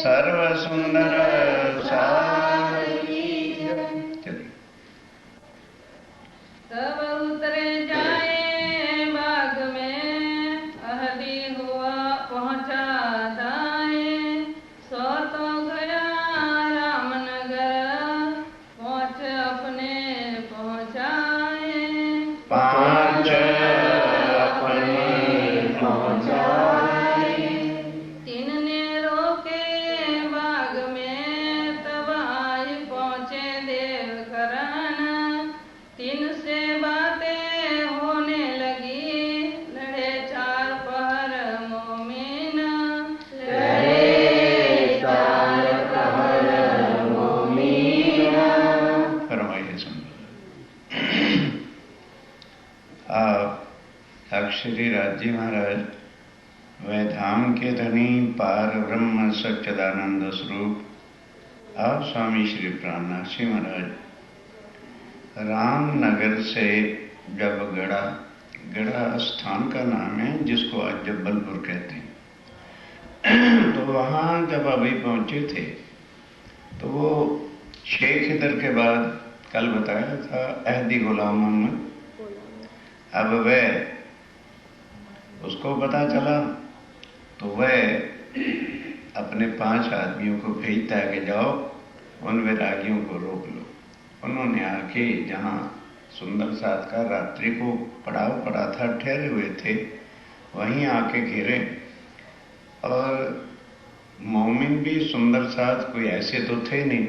सर्व सुंदर सार की जय। चलिए। तब उतरे जाए बाग में, अहली हुआ पहुंचा दाए। सो तो गया रामनगर, पहुंच अपने पहुंचाए। पांच अपने पहुंचाए। तीन ने रोके बाग में, तब आई पहुंचे देवकरण। तीन से बातें होने लगी, लड़े चार पहर मोमिन। लड़े चार पहर मोमिन। फरमाइए सुन। आप अक्षरी राज जी महाराज वह धाम के धनी पार ब्रह्म सच्चिदानंद स्वरूप आप स्वामी श्री प्राणनाथ जी महाराज रामनगर से जब गढ़ा स्थान का नाम है जिसको आज जब्बलपुर कहते हैं, तो वहां जब अभी पहुंचे थे तो वो शेख इधर के बाद कल बताया था अहदी गुलाम मोहम्मद, अब वह उसको पता चला तो वह अपने 5 आदमियों को भेजता है कि जाओ उन वैरागियों को रोक लो। उन्होंने आके जहाँ सुंदर साथ का रात्रि को पड़ाव पड़ा था, ठहरे हुए थे, वहीं आके घेरे। और मोमिन भी सुंदर साथ कोई ऐसे तो थे नहीं।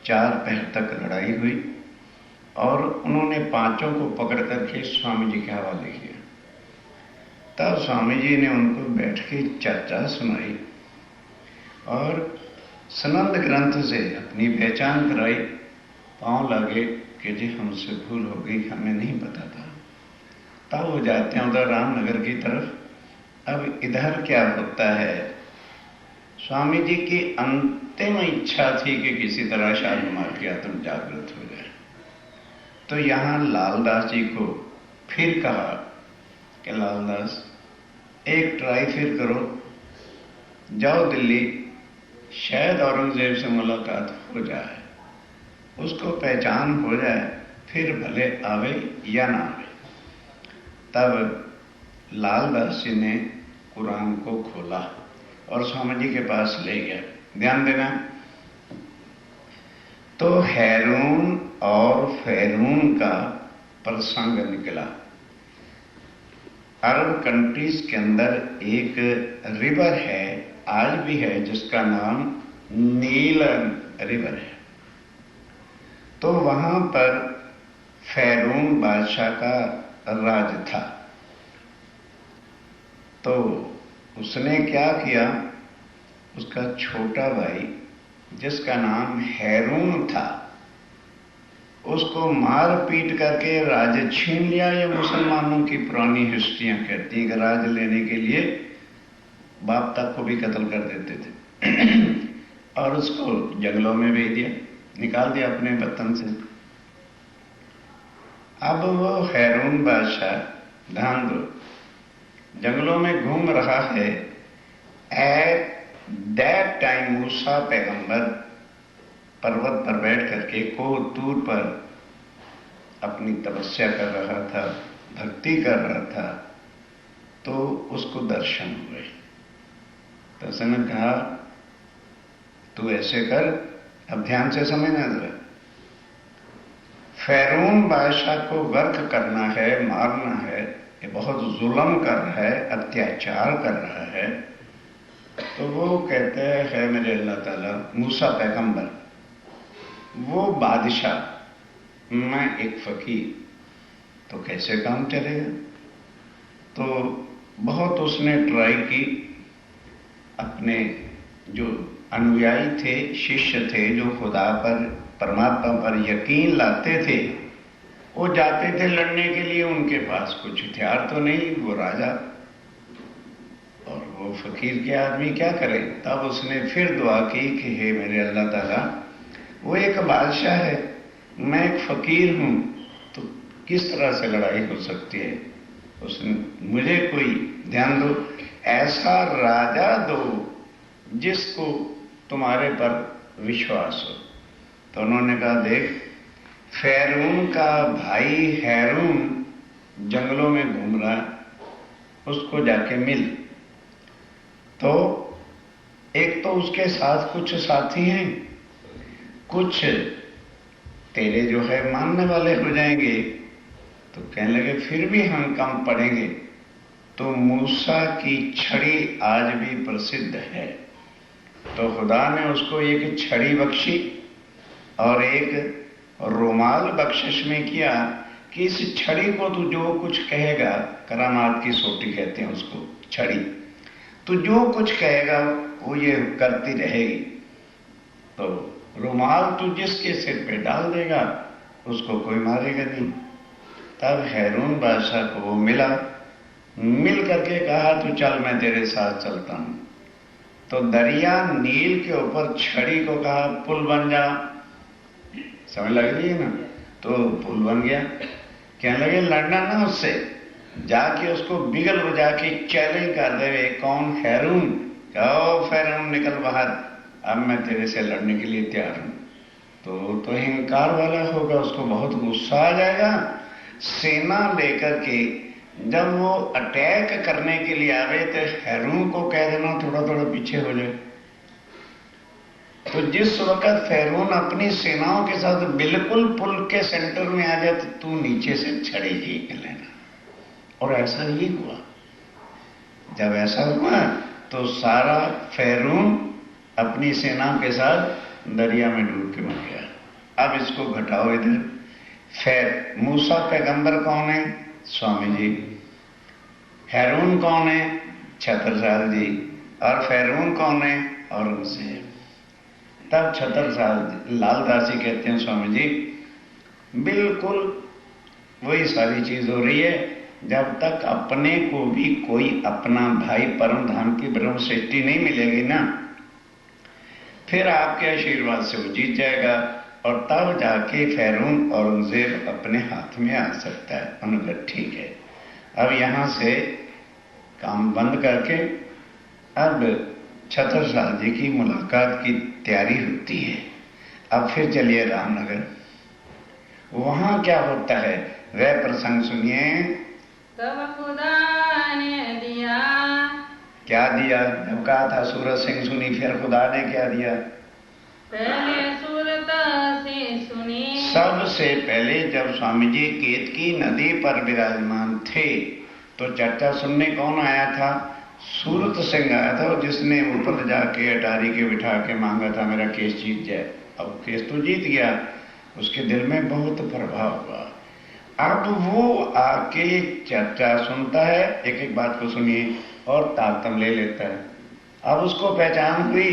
4 पहर तक लड़ाई हुई और उन्होंने 5 को पकड़ करके स्वामी जी के हवाले किया। तब स्वामी जी ने उनको बैठ के चर्चा सुनाई और सनंद ग्रंथ से अपनी पहचान कराई। पांव लगे कि जी हमसे भूल हो गई, हमें नहीं पता था। तब वो जाते हैं उधर रामनगर की तरफ। अब इधर क्या होता है, स्वामी जी की अंतिम इच्छा थी कि किसी तरह शालीमार की आत्म जागृत हो जाए। तो यहां लालदास जी को फिर कहा कि लालदास एक ट्राई फिर करो, जाओ दिल्ली, शायद औरंगजेब से मुलाकात हो जाए, उसको पहचान हो जाए, फिर भले आवे या ना आवे। तब लालदास जी ने कुरान को खोला और स्वामी जी के पास ले गया। ध्यान देना, तो हैरून और फैरून का प्रसंग निकला। अरब कंट्रीज के अंदर एक रिवर है, आज भी है, जिसका नाम नील रिवर है। तो वहां पर फैरून बादशाह का राज था। तो उसने क्या किया, उसका छोटा भाई जिसका नाम हैरून था, उसको मार पीट करके राज छीन लिया। ये मुसलमानों की पुरानी हिस्ट्रियां कहती हैं कि राज लेने के लिए बाप तक को भी कत्ल कर देते थे और उसको जंगलों में भेज दिया, निकाल दिया अपने वतन से। अब वो हैरून बादशाह, ध्यान दो, जंगलों में घूम रहा है। एट दैट टाइम मूसा पैगंबर पर्वत पर बैठ करके कोतूर पर अपनी तपस्या कर रहा था, भक्ति कर रहा था। तो उसको दर्शन हुए। तो उसने कहा तू ऐसे कर, अब ध्यान से समझना जरा, फैरून बादशाह को गर्क करना है, मारना है, ये बहुत जुल्म कर रहा है, अत्याचार कर रहा है। तो वो कहते हैं मेरे अल्लाह ताला, मूसा पैगंबर, वो बादशाह, मैं एक फकीर, तो कैसे काम चलेगा। तो बहुत उसने ट्राई की। अपने जो अनुयायी थे, शिष्य थे, जो खुदा पर, परमात्मा पर यकीन लाते थे, वो जाते थे लड़ने के लिए। उनके पास कुछ हथियार तो नहीं, वो राजा और वो फकीर के आदमी क्या करे। तब उसने फिर दुआ की कि हे मेरे अल्लाह ताला, वो एक बादशाह है, मैं एक फकीर हूं, तो किस तरह से लड़ाई हो सकती है। उसने मुझे कोई, ध्यान दो, ऐसा राजा दो जिसको तुम्हारे पर विश्वास हो। तो उन्होंने कहा, देख, फैरून का भाई हैरून जंगलों में घूम रहा है, उसको जाके मिल। तो एक तो उसके साथ कुछ साथी हैं, कुछ तेरे जो है मानने वाले हो जाएंगे। तो कहने लगे, फिर भी हम कम पड़ेंगे। तो मूसा की छड़ी आज भी प्रसिद्ध है। तो खुदा ने उसको एक छड़ी बख्शी और एक रुमाल बख्शिश में किया कि इस छड़ी को तू जो कुछ कहेगा, करामात की सोटी कहते हैं उसको, छड़ी, तू जो कुछ कहेगा वो ये करती रहेगी। तो रुमाल तू जिसके सिर पे डाल देगा उसको कोई मारेगा नहीं। तब हैरून बादशाह को वो मिला, मिल करके कहा, तू चल, मैं तेरे साथ चलता हूं। तो दरिया नील के ऊपर छड़ी को कहा, पुल बन जा। समझ लग रही है ना? तो पुल बन गया। कहने लगे, लड़ना ना उससे, जाके उसको बिगल बजा के चैलेंज कर दे, कौन? हैरून। कहो, फैरून निकल बाहर, अब मैं तेरे से लड़ने के लिए तैयार हूं। तो हिंकार वाला होगा, उसको बहुत गुस्सा आ जाएगा। सेना लेकर के जब वो अटैक करने के लिए आवे तो हैरून को कह देना थोड़ा थोड़ा पीछे हो जाए। तो जिस वक्त फैरून अपनी सेनाओं के साथ बिल्कुल पुल के सेंटर में आ जाए तो तू नीचे से छड़ी खींच लेना। और ऐसा ही हुआ। जब ऐसा हुआ तो सारा फैरून अपनी सेना के साथ दरिया में डूब के मर गया। अब इसको घटाओ इधर। मूसा पैगंबर कौन है? स्वामी जी। हैरून कौन है? छत्रसाल जी। और फैरून कौन है? औरंगजेब। तब छत्रसाल लालदासी कहते हैं, स्वामी जी, बिल्कुल वही सारी चीज हो रही है। जब तक अपने को भी कोई अपना भाई परम धाम की ब्रह्म सृष्टि नहीं मिलेगी ना, फिर आपके आशीर्वाद से वो जीत जाएगा और तब जाके फैरून औरंगजेब अपने हाथ में आ सकता है। उन्होंने कहा, ठीक है। अब यहां से काम बंद करके अब छत्रसाल जी की मुलाकात की तैयारी होती है। अब फिर चलिए रामनगर। वहां क्या होता है वह प्रसंग सुनिए। तब खुदा ने दिया। क्या दिया? जब कहा था सूरत सिंह सुनी, फिर खुदा ने क्या दिया? पहले सूरत से सुनी। सबसे पहले जब स्वामी जी केतकी नदी पर विराजमान थे तो चर्चा सुनने कौन आया था? सूरत सिंह आया था, जिसने ऊपर जाके अटारी के बिठा के मांगा था मेरा केस जीत जाए। अब केस तो जीत गया, उसके दिल में बहुत प्रभाव हुआ। अब वो आके चर्चा सुनता है, एक एक बात को सुनिए और तारतम ले लेता है। अब उसको पहचान हुई,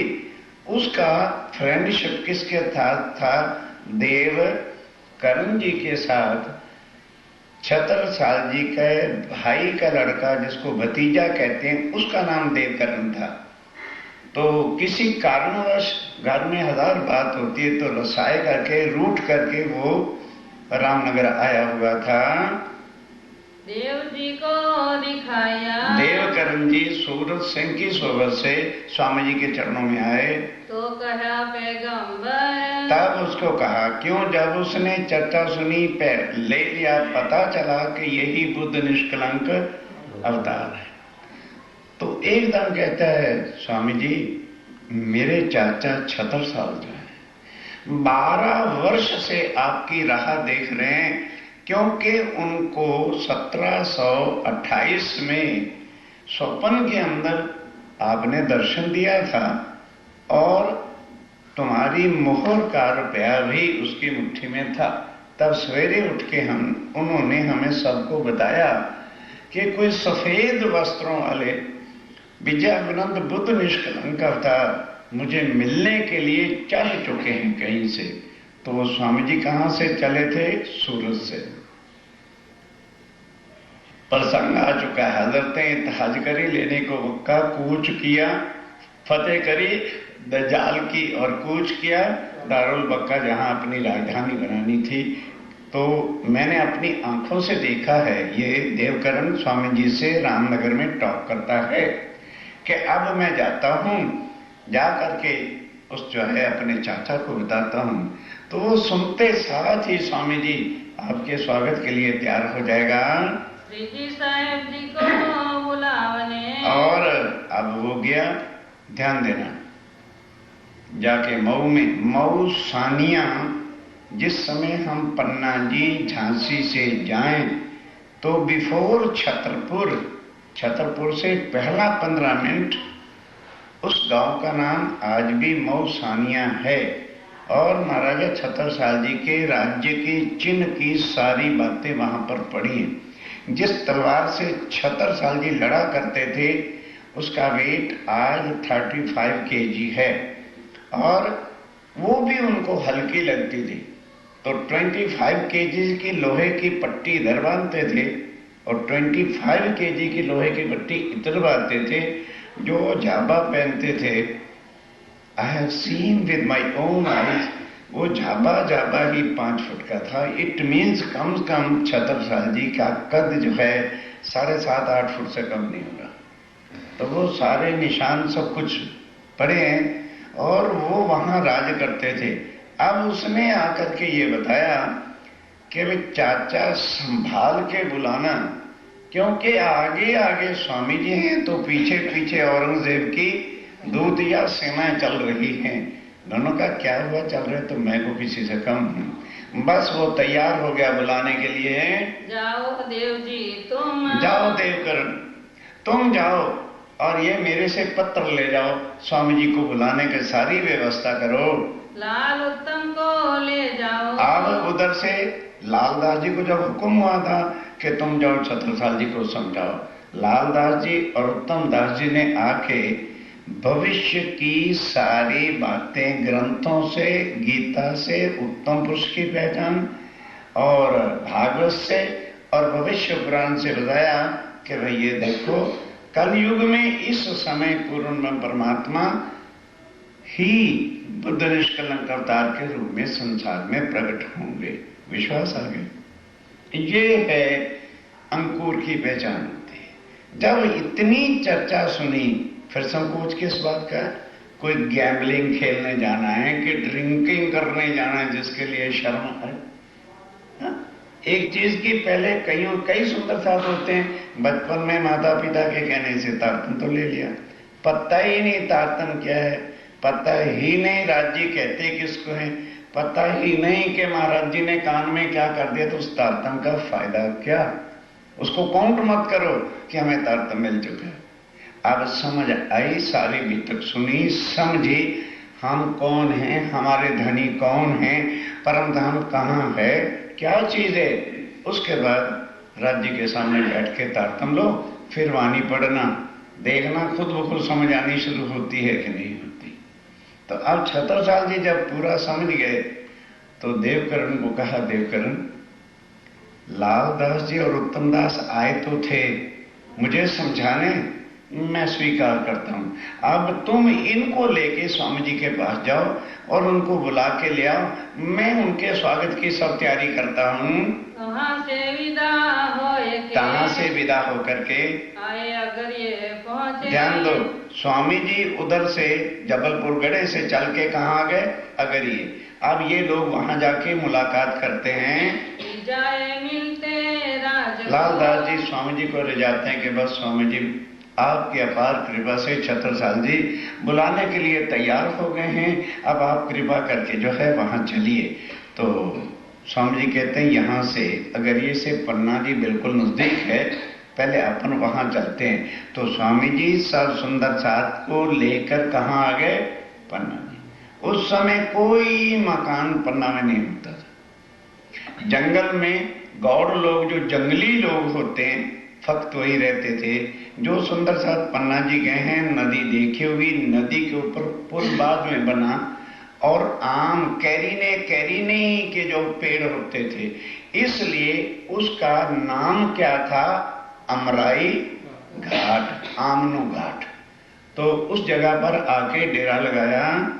उसका फ्रेंडशिप किसके साथ था? देवकरण जी के साथ। छत्रसाल जी के भाई का लड़का, जिसको भतीजा कहते हैं, उसका नाम देवकरण था। तो किसी कारणवश घर में 1000 बात होती है तो रसाई करके रूठ करके वो रामनगर आया हुआ था। देव जी को दिखाया। देवकरण जी सूरत सिंह की सोबत से स्वामी जी के चरणों में आए तो कहा, पैगंबर। तब उसको कहा, क्यों? जब उसने चर्चा सुनी, पैर ले लिया, पता चला कि यही बुद्ध निष्कलंक अवतार है। तो एकदम कहता है, स्वामी जी, मेरे चाचा छत्रसाल जो है 12 वर्ष से आपकी राह देख रहे हैं, क्योंकि उनको 1728 में स्वप्न के अंदर आपने दर्शन दिया था और तुम्हारी मोहर का रुपया भी उसकी मुट्ठी में था। तब सवेरे उठ के उन्होंने हमें सबको बताया कि कोई सफेद वस्त्रों वाले विजयानंद बुद्ध निष्कलंक अवतार मुझे मिलने के लिए चल चुके हैं कहीं से। तो वो स्वामी जी कहां से चले थे? सूरत से। प्रसंग आ चुका है, हजरतें हजकरी लेने को मक्का कूच किया, फतेह करी दज्जाल की और कूच किया दारुल बक्का, जहां अपनी राजधानी बनानी थी। तो मैंने अपनी आंखों से देखा है, ये देवकरण स्वामी जी से रामनगर में टॉक करता है कि अब मैं जाता हूं, जा करके उस जो है अपने चाचा को बताता हूं, तो वो सुनते साथ ही स्वामी जी आपके स्वागत के लिए तैयार हो जाएगा। श्री जी साहेब जी को बुलावने। और अब वो गया, ध्यान देना, जाके मऊ में, मऊ सानिया, जिस समय हम पन्ना जी झांसी से जाएं तो बिफोर छतरपुर से पहला 15 मिनट उस गांव का नाम आज भी मऊ सानिया है। और महाराजा छत्रसाल जी के राज्य के चिन्ह की सारी बातें वहां पर पड़ी हैं। जिस तलवार से छत्रसाल जी लड़ा करते थे उसका वेट आज 35 kg है, और वो भी उनको हल्की लगती थी। तो 25 kg की लोहे की पट्टी इधर बांधते थे और 25 kg की लोहे की पट्टी इधर बांधते थे। जो झाबा पहनते थे, I have seen with my own eyes, वो झाबा ही 5 फुट का था। इट मीन्स कम से कम छत्रसाल जी का कद जो है 7.5-8 फुट से कम नहीं होगा। तो वो सारे निशान सब कुछ पड़े हैं और वो वहां राज करते थे। अब उसने आकर के ये बताया कि वे चाचा संभाल के बुलाना, क्योंकि आगे आगे स्वामी जी हैं तो पीछे पीछे औरंगजेब की दूत या सेनाएं चल रही हैं। दोनों का क्या हुआ चल रहा है तो मैं को किसी से कम हूं। बस वो तैयार हो गया बुलाने के लिए। जाओ देव जी तुम, जाओ देवकरण तुम जाओ और ये मेरे से पत्र ले जाओ, स्वामी जी को बुलाने की सारी व्यवस्था करो। लाल उत्तम को ले जाओ। अब उधर से लालदास जी को जब हुक्म हुआ था कि तुम जाओ छत्रसाल जी को समझाओ, लालदास जी और उत्तम दास जी ने आके भविष्य की सारी बातें ग्रंथों से, गीता से, उत्तम पुरुष की पहचान और भागवत से और भविष्य पुराण से बताया कि भाई ये देखो कलयुग में इस समय पूर्ण में परमात्मा ही बुद्ध निष्कलंक अवतार के रूप में संसार में प्रकट होंगे। विश्वास आ गया। ये है अंकुर की पहचान होती है। जब इतनी चर्चा सुनी फिर संकोच किस बात का? कोई गैम्बलिंग खेलने जाना है कि ड्रिंकिंग करने जाना है जिसके लिए शर्म है? एक चीज की पहले कई सुंदर साथ होते हैं। बचपन में माता पिता के कहने से तारतन तो ले लिया, पता ही नहीं तारतन क्या है, पता ही नहीं राज्य कहते किसको है, पता ही नहीं कि महाराज जी ने कान में क्या कर दिया, तो उस तारतम का फायदा क्या? उसको काउंट मत करो कि हमें तारतम मिल चुका है। अब समझ आई, सारी बीतक सुनी, समझी हम कौन हैं, हमारे धनी कौन हैं, परम धाम कहाँ है, क्या चीज है। उसके बाद राज्य के सामने बैठ के तारतम लो, फिर वाणी पढ़ना, देखना खुद ब खुद समझ आनी शुरू होती है कि नहीं होती। तो अब छत्रसाल जी जब पूरा समझ गए तो देवकरण को कहा, देवकरण लालदास जी और उत्तम दास आए तो थे मुझे समझाने, मैं स्वीकार करता हूं। अब तुम इनको लेके स्वामी जी के पास जाओ और उनको बुला के ले आओ, मैं उनके स्वागत की सब तैयारी करता हूं। कहाँ से विदा होकर के आए अगर ये पहुंचे। ध्यान दो, स्वामी जी उधर से जबलपुर गढ़े से चल के कहाँ आ गए? अगरिये। अब ये लोग वहां जाके मुलाकात करते हैं, जाए मिलते राज। लालदास जी स्वामी जी को ले जाते हैं कि बस स्वामी जी आपकी अपार कृपा से छत्रसाल जी बुलाने के लिए तैयार हो गए हैं, अब आप कृपा करके जो है वहां चलिए। तो स्वामी जी कहते हैं यहां से अगरिये से पन्ना जी बिल्कुल नजदीक है, पहले अपन वहां चलते हैं। तो स्वामी जी सब सुंदर साथ को लेकर कहां आ गए? पन्ना जी। उस समय कोई मकान पन्ना में नहीं होता था। जंगल में गौड़ लोग, जो जंगली लोग होते हैं, फक्त वही रहते थे। जो सुंदर साथ पन्ना जी गए हैं, नदी देखी हुई, नदी के ऊपर पुल बाद में बना और आम कैरीने के जो पेड़ होते थे, इसलिए उसका नाम क्या था? अमराई घाट, आमनो घाट। तो उस जगह पर आके डेरा लगाया,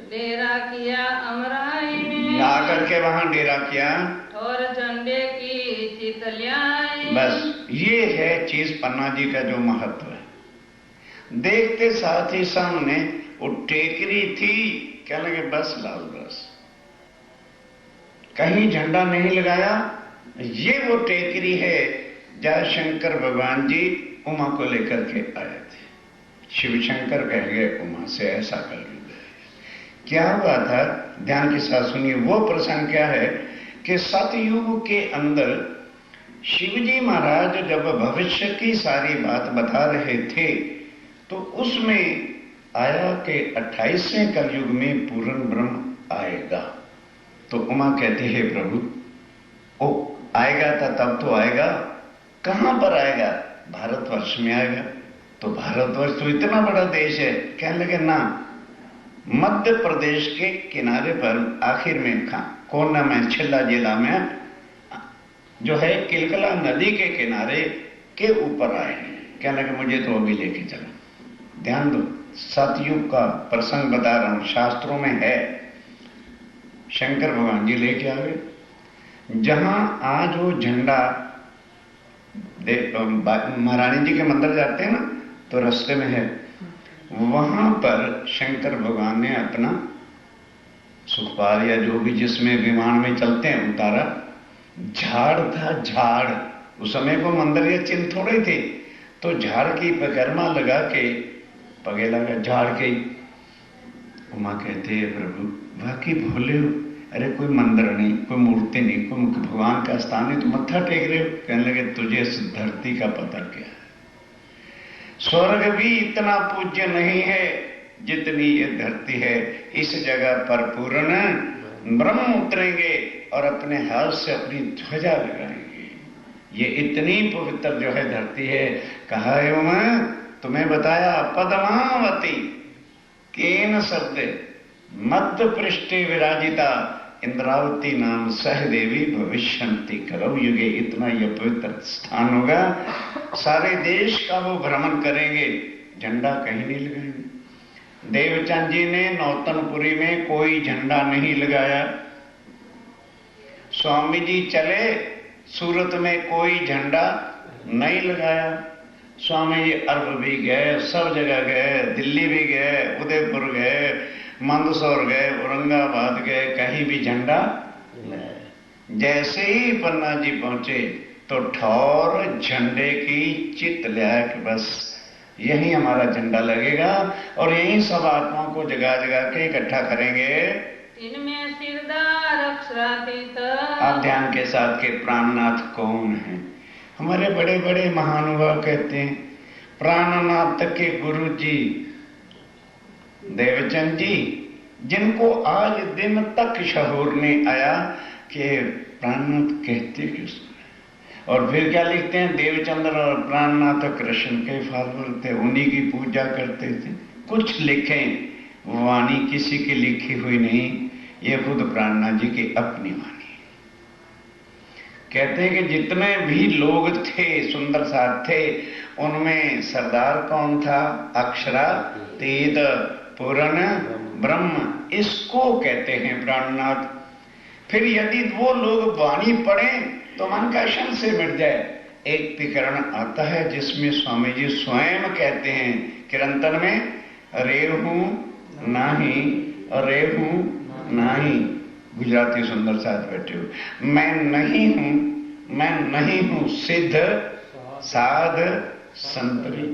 डेरा किया अमराई में, आकर के वहां डेरा किया और झंडे की चितलियां। बस ये है चीज पन्ना जी का जो महत्व है। देखते साथ ही सामने वो टेकरी थी, क्या लगे बस लाल बस, कहीं झंडा नहीं लगाया। ये वो टेकरी है जहां शंकर भगवान जी उमा को लेकर के आए थे। शिव शंकर कह गए उमा से ऐसा कर लो। क्या हुआ था, ध्यान के साथ सुनिए। वो प्रसंग क्या है कि सतयुग के अंदर शिवजी महाराज जब भविष्य की सारी बात बता रहे थे तो उसमें आया कि 28वें कलयुग में पूर्ण ब्रह्म आएगा। तो उमा कहती है प्रभु ओ आएगा था तब तो आएगा, कहां पर आएगा, भारतवर्ष में आएगा। तो भारतवर्ष तो इतना बड़ा देश है, कहने लगे ना, मध्य प्रदेश के किनारे पर आखिर में कोना में छिल्ला जिला में जो है किलकला नदी के किनारे के ऊपर आए। कहने लगे मुझे तो अभी लेके चलो। ध्यान दो, सतयुग का प्रसंग बता रहा हूं, शास्त्रों में है। शंकर भगवान जी लेके आ गए जहां आज वो झंडा, महारानी जी के मंदिर जाते हैं ना तो रास्ते में है, वहां पर शंकर भगवान ने अपना सुखपाल या जो भी जिसमें विमान में चलते हैं उतारा। झाड़ था, झाड़, उस समय को मंदिर या चिन्ह थोड़े थे, तो झाड़ की परिक्रमा लगा के पगे लगा झाड़ के। उमा कहते हैं प्रभु वाकई भोले हो, अरे कोई मंदिर नहीं, कोई मूर्ति नहीं, कोई भगवान का स्थान नहीं, तो मत्था टेक रहे हो। कहने लगे तुझे इस धरती का पता क्या है, स्वर्ग भी इतना पूज्य नहीं है जितनी ये धरती है। इस जगह पर पूर्ण ब्रह्म उतरेंगे और अपने हाथ से अपनी ध्वजा लगाएंगे। ये इतनी पवित्र जो है धरती है। कहा है मैं तुम्हें बताया, पद्मावती केन शब्द मध्य पृष्ठे विराजिता इंद्रावती नाम सहदेवी भविष्यंती करो युगे। इतना यह पवित्र स्थान होगा, सारे देश का वो भ्रमण करेंगे, झंडा कहीं नहीं लगाएंगे। देवचंद जी ने नौतनपुरी में कोई झंडा नहीं लगाया। स्वामी जी चले सूरत में कोई झंडा नहीं लगाया। स्वामी जी अरब भी गए, सब जगह गए, दिल्ली भी गए, उदयपुर गए, मंदसौर गए, औरंगाबाद गए, कहीं भी झंडा नहीं। जैसे ही पन्ना जी पहुंचे तो ठौर झंडे की चित लिया कि बस यही हमारा झंडा लगेगा और यही सब आत्माओं को जगा जगा के इकट्ठा करेंगे। इनमें सिरदार अक्षरातीत। आप ध्यान के साथ के प्राणनाथ कौन है? हमारे बड़े बड़े महानुभाव कहते हैं प्राणनाथ के गुरु जी देवचंद जी, जिनको आज दिन तक शहूर नहीं आया कि प्राणनाथ कहते किसको। और फिर क्या लिखते हैं, देवचंद्र और प्राणनाथ कृष्ण के फॉलोअर थे, उन्हीं की पूजा करते थे। कुछ लिखें, वाणी किसी की लिखी हुई नहीं, ये खुद प्राणनाथ जी की अपनी वाणी। कहते हैं कि जितने भी लोग थे सुंदर साथ थे, उनमें सरदार कौन था? अक्षरातीत पूर्ण ब्रह्म, इसको कहते हैं प्राणनाथ। फिर यदि वो लोग वाणी पढ़ें तो मन का शन से मिट जाए। एक विकरण आता है जिसमें स्वामी जी स्वयं कहते हैं किरंतन में, रेहू नाही, रेहू नाही। गुजराती सुंदर साथ बैठे हो, मैं नहीं हूं सिद्ध साध संतरी।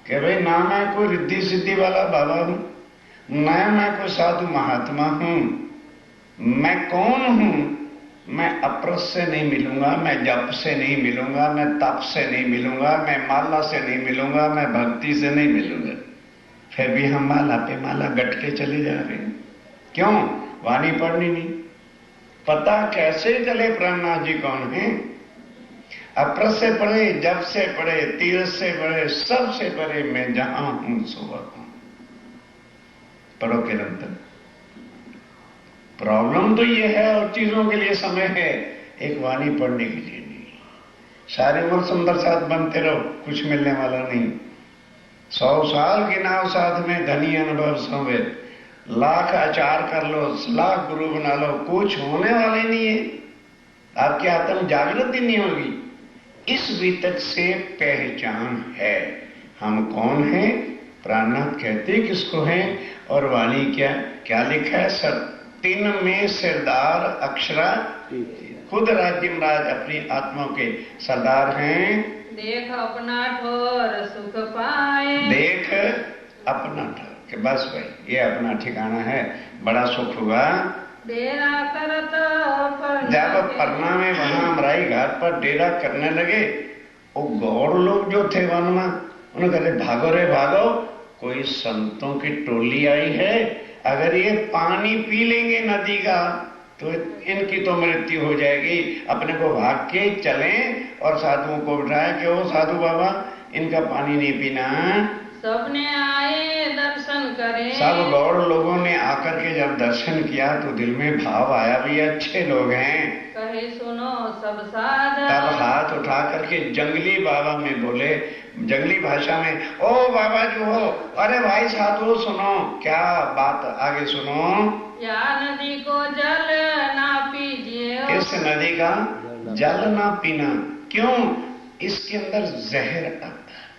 कि भाई ना मैं कोई रिद्धि सिद्धि वाला बाबा हूं, ना मैं कोई साधु महात्मा हूं। मैं कौन हूं? मैं अप्रस से नहीं मिलूंगा, मैं जप से नहीं मिलूंगा, मैं तप से नहीं मिलूंगा, मैं माला से नहीं मिलूंगा, मैं भक्ति से नहीं मिलूंगा। फिर भी हम माला पे माला गट के चले जा रहे हैं। क्यों? वाणी पढ़नी नहीं। पता कैसे चले प्राणनाथ जी कौन है? अप्रस से पढ़े, जप से पढ़े, तीर्थ से पढ़े, सबसे पढ़े, मैं जहां हूं सो हूं। पढ़ो किरंतन। प्रॉब्लम तो ये है और चीजों के लिए समय है, एक वाणी पढ़ने के लिए नहीं। सारे उम्र सुंदर साथ बनते रहो, कुछ मिलने वाला नहीं। 100 साल की नाव साथ में धनी अनुभव सोवे, लाख आचार कर लो, लाख गुरु बना लो, कुछ होने वाले नहीं है। आपकी आत्म जागृति नहीं होगी। इस वितक से पहचान है हम कौन हैं, प्राणनाथ कहते किसको हैं, और वाणी क्या क्या लिखा है, सर तीन में सरदार अक्षरा, खुद राज्यमराज अपनी आत्मा के सरदार हैं। देख अपना ठोर सुख पाए, देख अपना ठोर कि बस भाई ये अपना ठिकाना है, बड़ा सुख हुआ। डेरा करत जब पन्ना में वहां अमराई घाट पर डेरा करने लगे, वो गौड़ लोग जो थे वन में, उन्होंने कहते भागो रे भागो, कोई संतों की टोली आई है, अगर ये पानी पी लेंगे नदी का तो इनकी तो मृत्यु हो जाएगी, अपने को भाग के चलें और साधुओं को बिठाया कि ओ साधु बाबा इनका पानी नहीं पीना। सबने आए दर्शन करें, सब गौड़ लोगों ने आकर के जब दर्शन किया तो दिल में भाव आया भी अच्छे लोग हैं। कहे सुनो सब साधु, तब हाथ उठा करके जंगली बाबा में बोले, जंगली भाषा में, ओ बाबा जो हो, अरे भाई साधु सुनो, क्या बात आगे सुनो। या नदी को जल ना पीजिए, इस नदी का जल ना पीना, क्यों, इसके अंदर जहर आता है।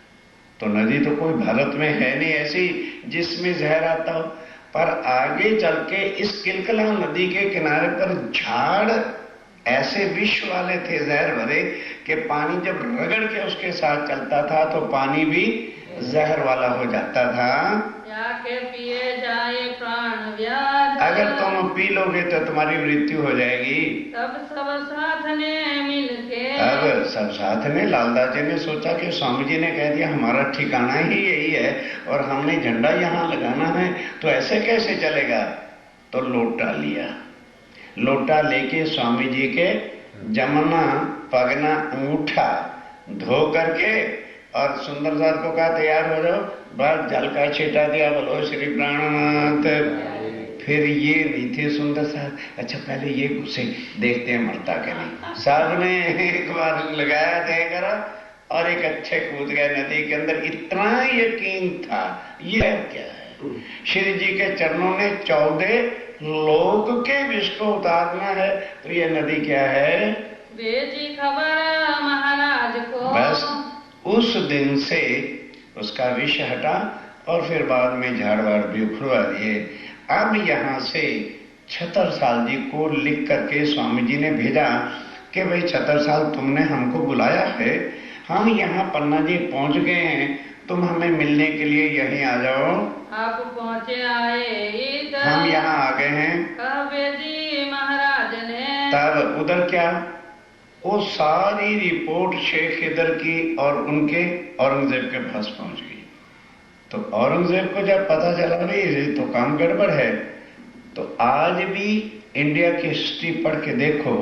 तो नदी तो कोई भारत में है नहीं ऐसी जिसमें जहर आता हो, पर आगे चल के इस किलकला नदी के किनारे पर झाड़ ऐसे विष वाले थे जहर भरे कि पानी जब रगड़ के उसके साथ चलता था तो पानी भी जहर वाला हो जाता था। के पिए जाए प्राण व्याध, अगर तुम पी लोगे तो तुम्हारी मृत्यु हो जाएगी। तब सब साथ ने मिलके, अब सब साथ ने, लालदास जी ने सोचा कि स्वामी जी ने कह दिया हमारा ठिकाना ही यही है और हमने झंडा यहाँ लगाना है तो ऐसे कैसे चलेगा। तो लोटा लिया, लोटा लेके स्वामी जी के जमना पगना अंगूठा धो करके और सुंदर साथ को कहा तैयार हो जाओ, बस जल का छीटा दिया, बोलो श्री प्राणनाथ। फिर ये नहीं थे सुंदर साथ, अच्छा पहले ये घुसे देखते हैं मरता के नहीं। साहब ने एक बार लगाया थे करा और एक अच्छे कूद गए नदी के अंदर, इतना यकीन था ये क्या है। श्री जी के चरणों ने 14 लोक के विष को उतारना है तो ये नदी क्या है। भेजी खबर महाराज को, बस उस दिन से उसका विष हटा और फिर बाद में झाड़वाड़ भी उखड़वा दिए। अब यहाँ से छतरसाल जी को लिख करके स्वामी जी ने भेजा कि भाई छतरसाल तुमने हमको बुलाया है, हम यहाँ पन्ना जी पहुंच गए हैं, तुम हमें मिलने के लिए यहीं आ जाओ। आप पहुंचे आए इधर, हम यहाँ आ गए हैं। कह भेजी महाराज ने, तब उधर क्या, वो सारी रिपोर्ट शेख इधर की और उनके औरंगजेब के पास पहुंच गई। तो औरंगजेब को जब पता चला भाई ये तो काम गड़बड़ है, तो आज भी इंडिया की हिस्ट्री पढ़ के देखो,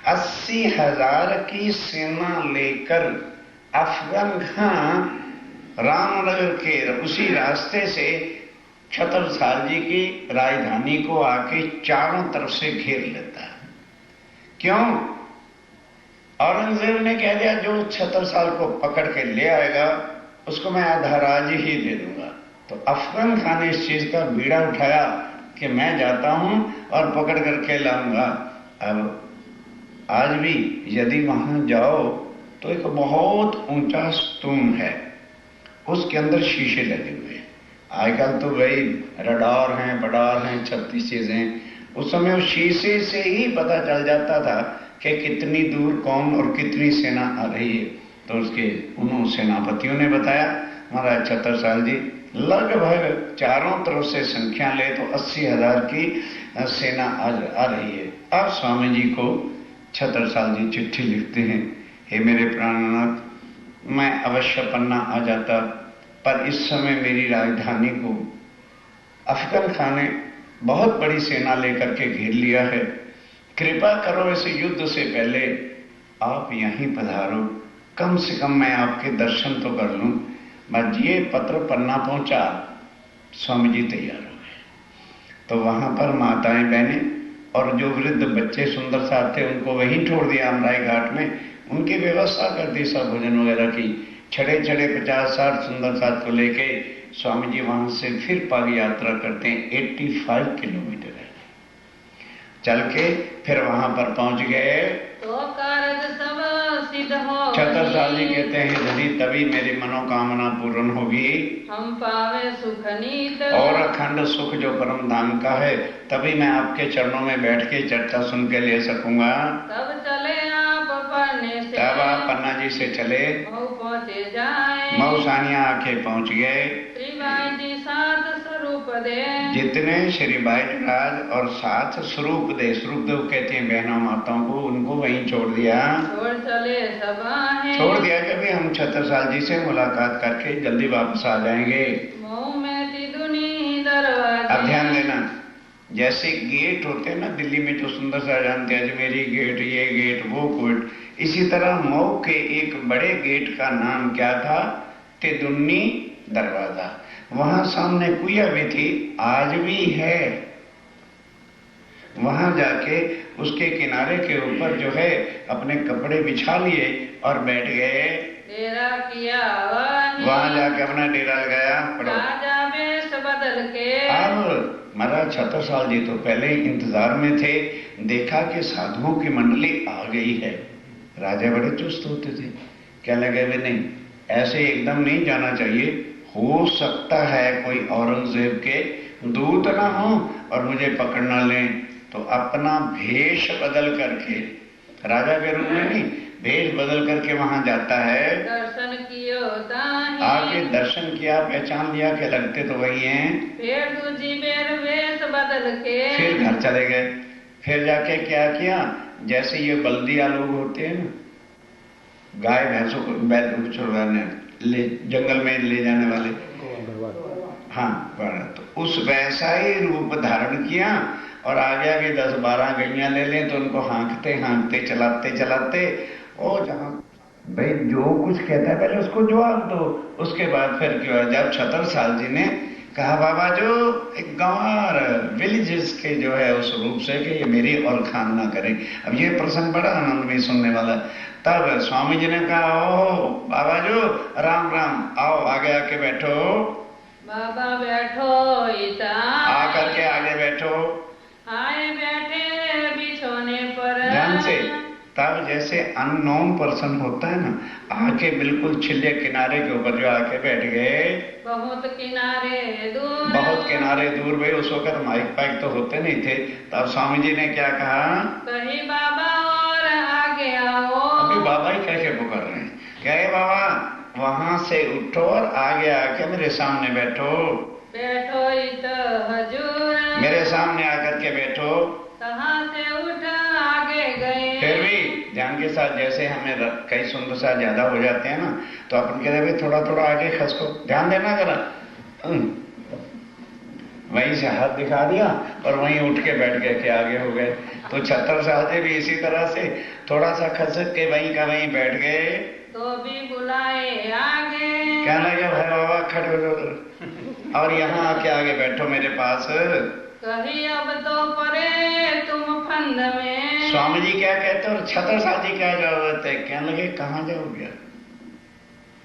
80,000 की सेना लेकर अफगान खां रामनगर के उसी रास्ते से छतरसाल जी की राजधानी को आके चारों तरफ से घेर लेता है। क्यों, औरंगजेब ने कह दिया जो छतरसाल को पकड़ के ले आएगा उसको मैं आधा राज ही दे दूंगा। तो अफगान खान ने इस चीज का बीड़ा उठाया कि मैं जाता हूं और पकड़ करके लाऊंगा। अब आज भी यदि वहां जाओ तो एक बहुत ऊंचा स्तूप है, उसके अंदर शीशे लगे हुए हैं। आजकल तो भाई रडार हैं, बडार हैं, 36 चीजें, उस समय उस शीशे से ही पता चल जाता था कि कितनी दूर कौन और कितनी सेना आ रही है। तो उसके उन सेनापतियों ने बताया महाराज छतरसाल जी लगभग चारों तरफ से संख्या ले तो 80,000 की सेना आ रही है। अब स्वामी जी को छतरसाल जी चिट्ठी लिखते हैं, हे मेरे प्राणनाथ, मैं अवश्य पन्ना आ जाता, पर इस समय मेरी राजधानी को अफगान खान ने बहुत बड़ी सेना लेकर के घेर लिया है, कृपा करो इस युद्ध से पहले आप यहीं पधारो, कम से कम मैं आपके दर्शन तो कर लूं। बस ये पत्र पन्ना पहुंचा, स्वामी जी तैयार हो गए। तो वहां पर माताएं बहनें और जो वृद्ध बच्चे सुंदर साथ थे उनको वहीं छोड़ दिया अमराई घाट में, उनकी व्यवस्था कर दी, सब भोजन वगैरह की। छड़े 50-60 सुंदर साथ को लेके स्वामी जी वहां से फिर पग यात्रा करते हैं। 85 किलोमीटर है, चल के फिर वहां पर पहुंच गए। तो कारज सब सिद्ध हो। छतरसाल जी कहते हैं यदि तभी मेरी मनोकामना पूर्ण होगी, हम पावे सुख नीत, और अखंड सुख जो परम धाम का है, तभी मैं आपके चरणों में बैठ के चर्चा सुन के ले सकूंगा। तब चले आप पन्ने से, तब आप पन्ना जी से चले, मऊ पहुँचे जाए। मऊ सानिया आके पहुंच गए। श्री बाई जी सात स्वरूप दे, जितने श्री बाई राज और साथ स्वरूप दे, स्वरूप देव कहते हैं बहनों माताओं को, उनको वहीं छोड़ दिया। छोड़ चले सब आहे, छोड़ दिया कि भाई हम छतरसाल जी से मुलाकात करके जल्दी वापस आ जाएंगे। मऊ में तिदुनी दरवाजे। अब ध्यान देना, जैसे गेट होते हैं ना दिल्ली में जो सुंदर सा जानते हैं, अजमेरी गेट, ये गेट, वो गेट, इसी तरह मऊ के एक बड़े गेट का नाम क्या था? तिदुन्नी दरवाजा। वहां सामने कुइया भी थी, आज भी है। वहां जाके उसके किनारे के ऊपर जो है अपने कपड़े बिछा लिए और बैठ गए। डेरा किया वहां जाके अपना डेरा लगाया। राजा वेश बदल के, अब महाराज छतरसाल जी तो पहले ही इंतजार में थे, देखा कि साधुओं की मंडली आ गई है। राजा बड़े चुस्त होते थे, क्या लगे वे नहीं, ऐसे एकदम नहीं जाना चाहिए, हो सकता है कोई औरंगजेब के दूत ना हो और मुझे पकड़ ना लें, तो अपना भेष बदल करके, राजा के रूप में नहीं, भेष बदल करके वहां जाता है। दर्शन कियो ताहि, आके दर्शन किया, पहचान लिया कि लगते तो वही हैं। फिर दूजी बेर वेश बदल के, फिर घर चले गए। फिर जाके क्या किया, जैसे ये बल्दिया लोग होते हैं ना, गाय भैंसों को बैल को छुड़वाने जंगल में ले जाने वाले, हाँ, तो उस वैसा ही रूप धारण किया और आगे आगे 10-12 गैया ले लें तो उनको हाँकते हाँकते चलाते चलाते, और जहां भाई जो कुछ कहता है पहले उसको जवाब दो। उसके बाद फिर क्या, जब छतरसाल जी ने कहा बाबा जो एक गंवार विलेजेस के जो है उस रूप से कि ये मेरी और खान ना करें। अब ये प्रसंग बड़ा आनंदमय सुनने वाला। तब स्वामी जी ने कहा ओ बाबा जो राम राम, आओ आगे आके बैठो। बाबा बैठो इता, आकर के आगे बैठो। आए बैठे बिछोने पर, ध्यान से। तब जैसे अननोन पर्सन होता है ना, आके बिल्कुल छिले किनारे के ऊपर जो आके बैठ गए। बहुत किनारे दूर, बहुत किनारे दूर भाई, उस वक्त माइक पाइक तो होते नहीं थे। तब स्वामी जी ने क्या कहा, कही बाबा और आगे आओ। अभी बाबा ही कैसे पुकार रहे हैं, कहे बाबा वहां से उठो और आगे आके मेरे सामने बैठो। बैठो इत हजूर, मेरे सामने आकर के बैठो। कहाँ से उठ आगे गए। फिर भी ध्यान के साथ, जैसे हमें कई सुंदर सा ज्यादा हो जाते हैं ना, तो अपन कहते हैं थोड़ा थोड़ा आगे खसको, ध्यान देना जरा। वहीं से हाथ दिखा दिया और वहीं उठ के बैठ गए कि आगे हो गए। तो छतरसाल जी भी इसी तरह से थोड़ा सा खसक के वहीं का वहीं बैठ गए। तो भी बुलाए आगे, कहने लगे भाई बाबा खड़े हो जाओ और यहाँ आके आगे बैठो मेरे पास। कही अब तो परे तुम फंद में। स्वामी जी क्या कहते और छतरसाल जी क्या जवाब देते हैं, कहने लगे कहाँ जाओगे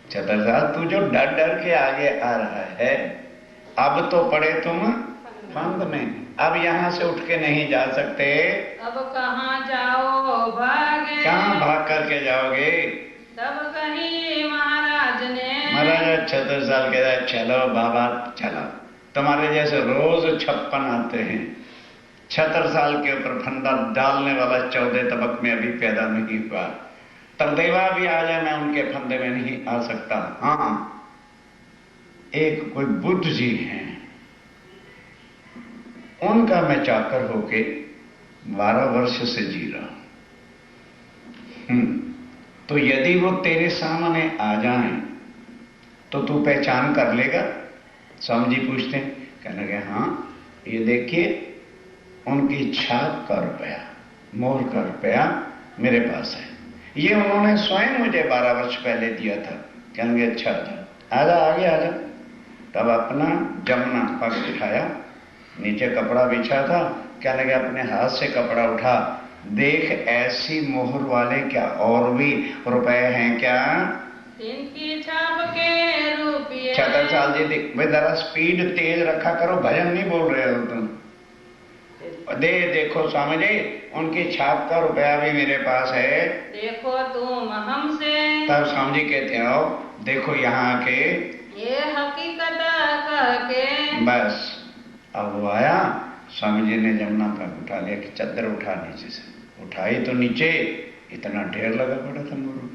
छतरसाल, तू जो डर डर के आगे आ रहा है, अब तो पड़े तुम फंद में, अब यहाँ से उठ के नहीं जा सकते। अब कहाँ जाओ भागे, कहाँ भाग करके जाओगे। तब कही महाराज ने, महाराज छतरसाल कह रहा चलो बाबा चलो, तुम्हारे जैसे रोज 56 आते हैं, छतरसाल के ऊपर फंदा डालने वाला 14 तबक में अभी पैदा नहीं हुआ। तलदेवा भी आ जाए मैं उनके फंदे में नहीं आ सकता। हाँ, एक कोई बुद्ध जी हैं, उनका मैं चाकर होके 12 वर्ष से जी रहा हूं। तो यदि वो तेरे सामने आ जाएं तो तू पहचान कर लेगा। स्वामी जी पूछते हैं, कहने लगे हाँ, ये देखिए उनकी छाप का रुपया, मोहर का रुपया मेरे पास है, ये उन्होंने स्वयं मुझे 12 वर्ष पहले दिया था। कहने लगे अच्छा था, आजा आगे आजा। तब अपना जमना पग उठाया, नीचे कपड़ा बिछा था, कहने लगे अपने हाथ से कपड़ा उठा, देख ऐसी मोहर वाले क्या और भी रुपए हैं क्या। इनकी छाप के रुपये। छतरसाल जी देख भाई, जरा स्पीड तेज रखा करो, भजन नहीं बोल रहे हो तुम। देखो स्वामी जी, उनकी छाप का रुपया भी मेरे पास है, देखो तुम हमसे। तब स्वामी जी कहते हो देखो यहाँ आके ये हकीकत कह के। बस अब वो आया, स्वामी जी ने जमुना पर उठा लिया कि चद्दर उठा नीचे से, उठाई तो नीचे इतना ढेर लगा पड़ा था मोरू।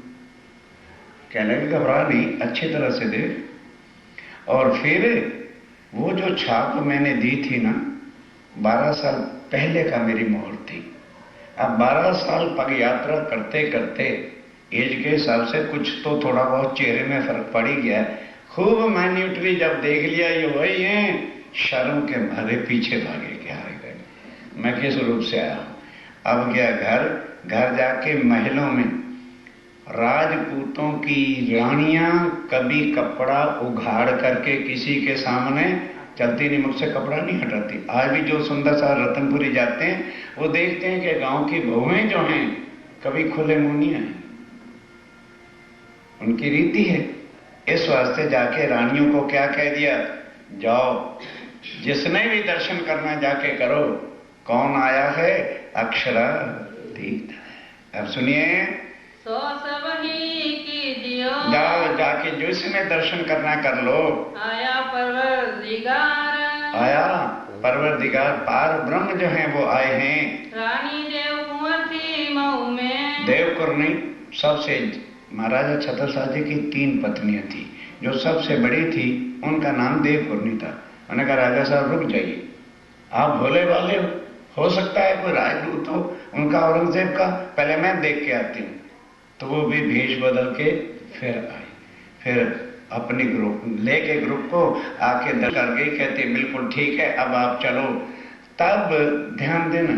कहने लगे घबरा नहीं, अच्छी तरह से देख। और फिर वो जो छाप मैंने दी थी ना, 12 साल पहले का मेरी मोहर थी। अब 12 साल पग यात्रा करते करते एज के हिसाब से कुछ तो थोड़ा बहुत चेहरे में फर्क पड़ ही गया। खूब माइन्यूटली जब देख लिया ये वही है, शर्म के मारे पीछे भागे क्या आ गए, मैं किस रूप से आया हूं। अब गया घर जाके महलों में राजपूतों की रानियां कभी कपड़ा उघाड़ करके किसी के सामने चलती नहीं, मुझसे कपड़ा नहीं हटाती। आज भी जो सुंदर सा रतनपुरी जाते हैं वो देखते हैं कि गांव की बहुएं जो हैं कभी खुले मुंह नहीं आए, उनकी रीति है। इस वास्ते जाके रानियों को क्या कह दिया, जाओ जिसने भी दर्शन करना जाके करो। कौन आया है, अक्षरातीत। अब सुनिए, सो सब ही कीजियो। जाओ जाके जिसने दर्शन करना कर लो। आया परवरदिगार। आया परवरदिगार, पार ब्रह्म जो हैं वो आए हैं। रानी देव कुंवर थी मऊ में। देवकुरनी सबसे, महाराजा छत्रसाल जी की 3 पत्नियां थी, जो सबसे बड़ी थी उनका नाम देवकुरनी था। उन्होंने कहा राजा साहब रुक जाइए, आप भोले वाले हो सकता है कोई राजदूत हो उनका, औरंगजेब का, पहले मैं देख के आती हूँ। तो वो भी भेष बदल के फिर आई, फिर अपनी ग्रुप लेके ग्रुप को आके दर्शन कर गई। कहती बिल्कुल ठीक है, अब आप चलो। तब ध्यान देना,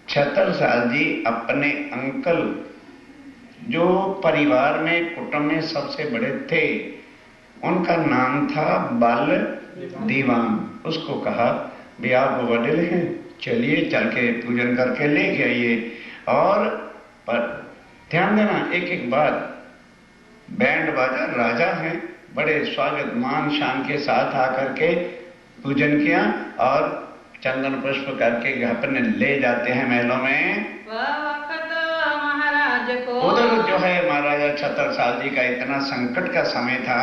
छत्रसाल जी अपने अंकल जो परिवार में कुटुंब में सबसे बड़े थे, उनका नाम था बाल दीवान। उसको कहा भी आप वडील हैं, चलिए चल के पूजन करके लेके आइए। और पर ध्यान देना एक एक बात, बैंड बाजा, राजा हैं, बड़े स्वागत मान शान के साथ आकर के पूजन किया और चंदन पुष्प करके अपने ले जाते हैं महलों में। महाराज को उधर जो है महाराजा छत्रसाल जी का इतना संकट का समय था।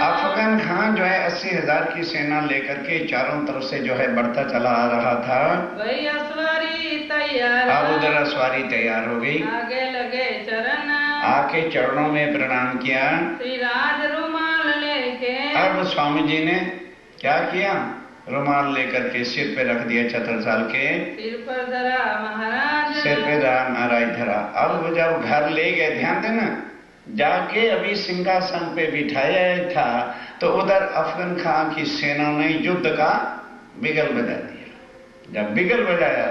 अफगान खान जो है 80,000 की सेना लेकर के चारों तरफ से जो है बढ़ता चला आ रहा था। वही असवारी तैयार, अब उधर असवारी तैयार हो गई, आगे लगे चरण, आके चरणों में प्रणाम किया। श्रीराज रुमाल लेके, अब स्वामी जी ने क्या किया, रुमाल लेकर के सिर पे रख दिया छत्रसाल के, सिर पर धरा महाराज, सिर पे महाराज धरा। अब जब घर ले गए, ध्यान देना, जाके अभी सिंहासन पे बिठाया था तो उधर अफगान खान की सेना ने युद्ध का बिगल बजा दिया। जब बिगल बजाया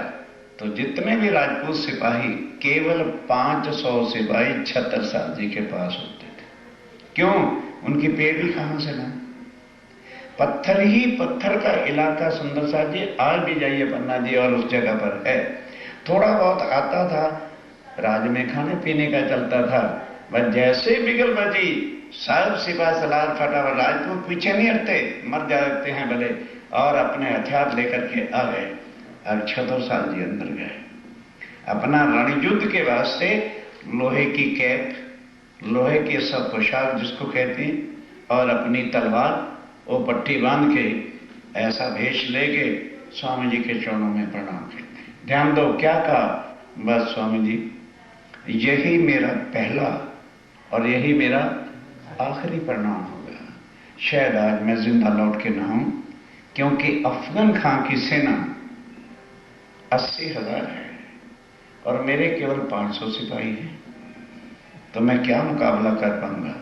तो जितने भी राजपूत सिपाही, केवल 500 सिपाही छत्रसाल जी के पास होते थे। क्यों, उनकी पेड़ी कहां से लाए, पत्थर ही पत्थर का इलाका सुंदरसा जी, आज भी जाइए पन्ना जी और उस जगह पर है। थोड़ा बहुत आता था, राज में खाने पीने का चलता था, बस जैसे बिगल बजी सब सिपा सलार फटाफट, राजपूत पीछे नहीं हटते, मर जाते हैं भले, और अपने हथियार लेकर के आ गए। अब छत्रसाल जी अंदर गए, अपना रणयुद्ध के वास्ते लोहे की कैप, लोहे की सब पोशाक जिसको कहते हैं, और अपनी तलवार वो पट्टी बांध के ऐसा भेष लेके स्वामी जी के चरणों में प्रणाम करते। ध्यान दो क्या कहा, बस स्वामी जी यही मेरा पहला और यही मेरा आखिरी प्रणाम होगा, शायद आज मैं जिंदा लौट के ना हूं, क्योंकि अफगान खान की सेना 80,000 है और मेरे केवल 500 सिपाही हैं, तो मैं क्या मुकाबला कर पाऊंगा।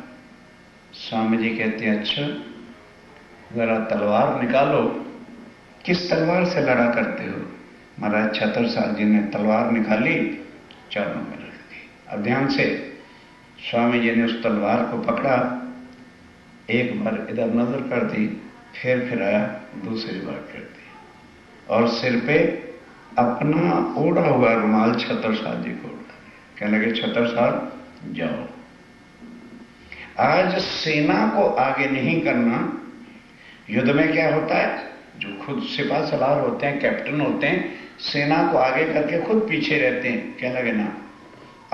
स्वामी जी कहते हैं अच्छा जरा तलवार निकालो, किस तलवार से लड़ा करते हो। महाराज छत्रसाल जी ने तलवार निकाली, चरणों में रख दी। अब ध्यान से, स्वामी जी ने उस तलवार को पकड़ा, एक बार इधर नजर कर दी, फिर आया, दूसरी बार कर दी, और सिर पे अपना ओढ़ा हुआ रुमाल छत्रसाल जी को ओढ़ा दिया। कहने लगे छत्रसाल जाओ, आज सेना को आगे नहीं करना। युद्ध में क्या होता है, जो खुद सिपा सलार होते हैं, कैप्टन होते हैं, सेना को आगे करके खुद पीछे रहते हैं। क्या लगे ना,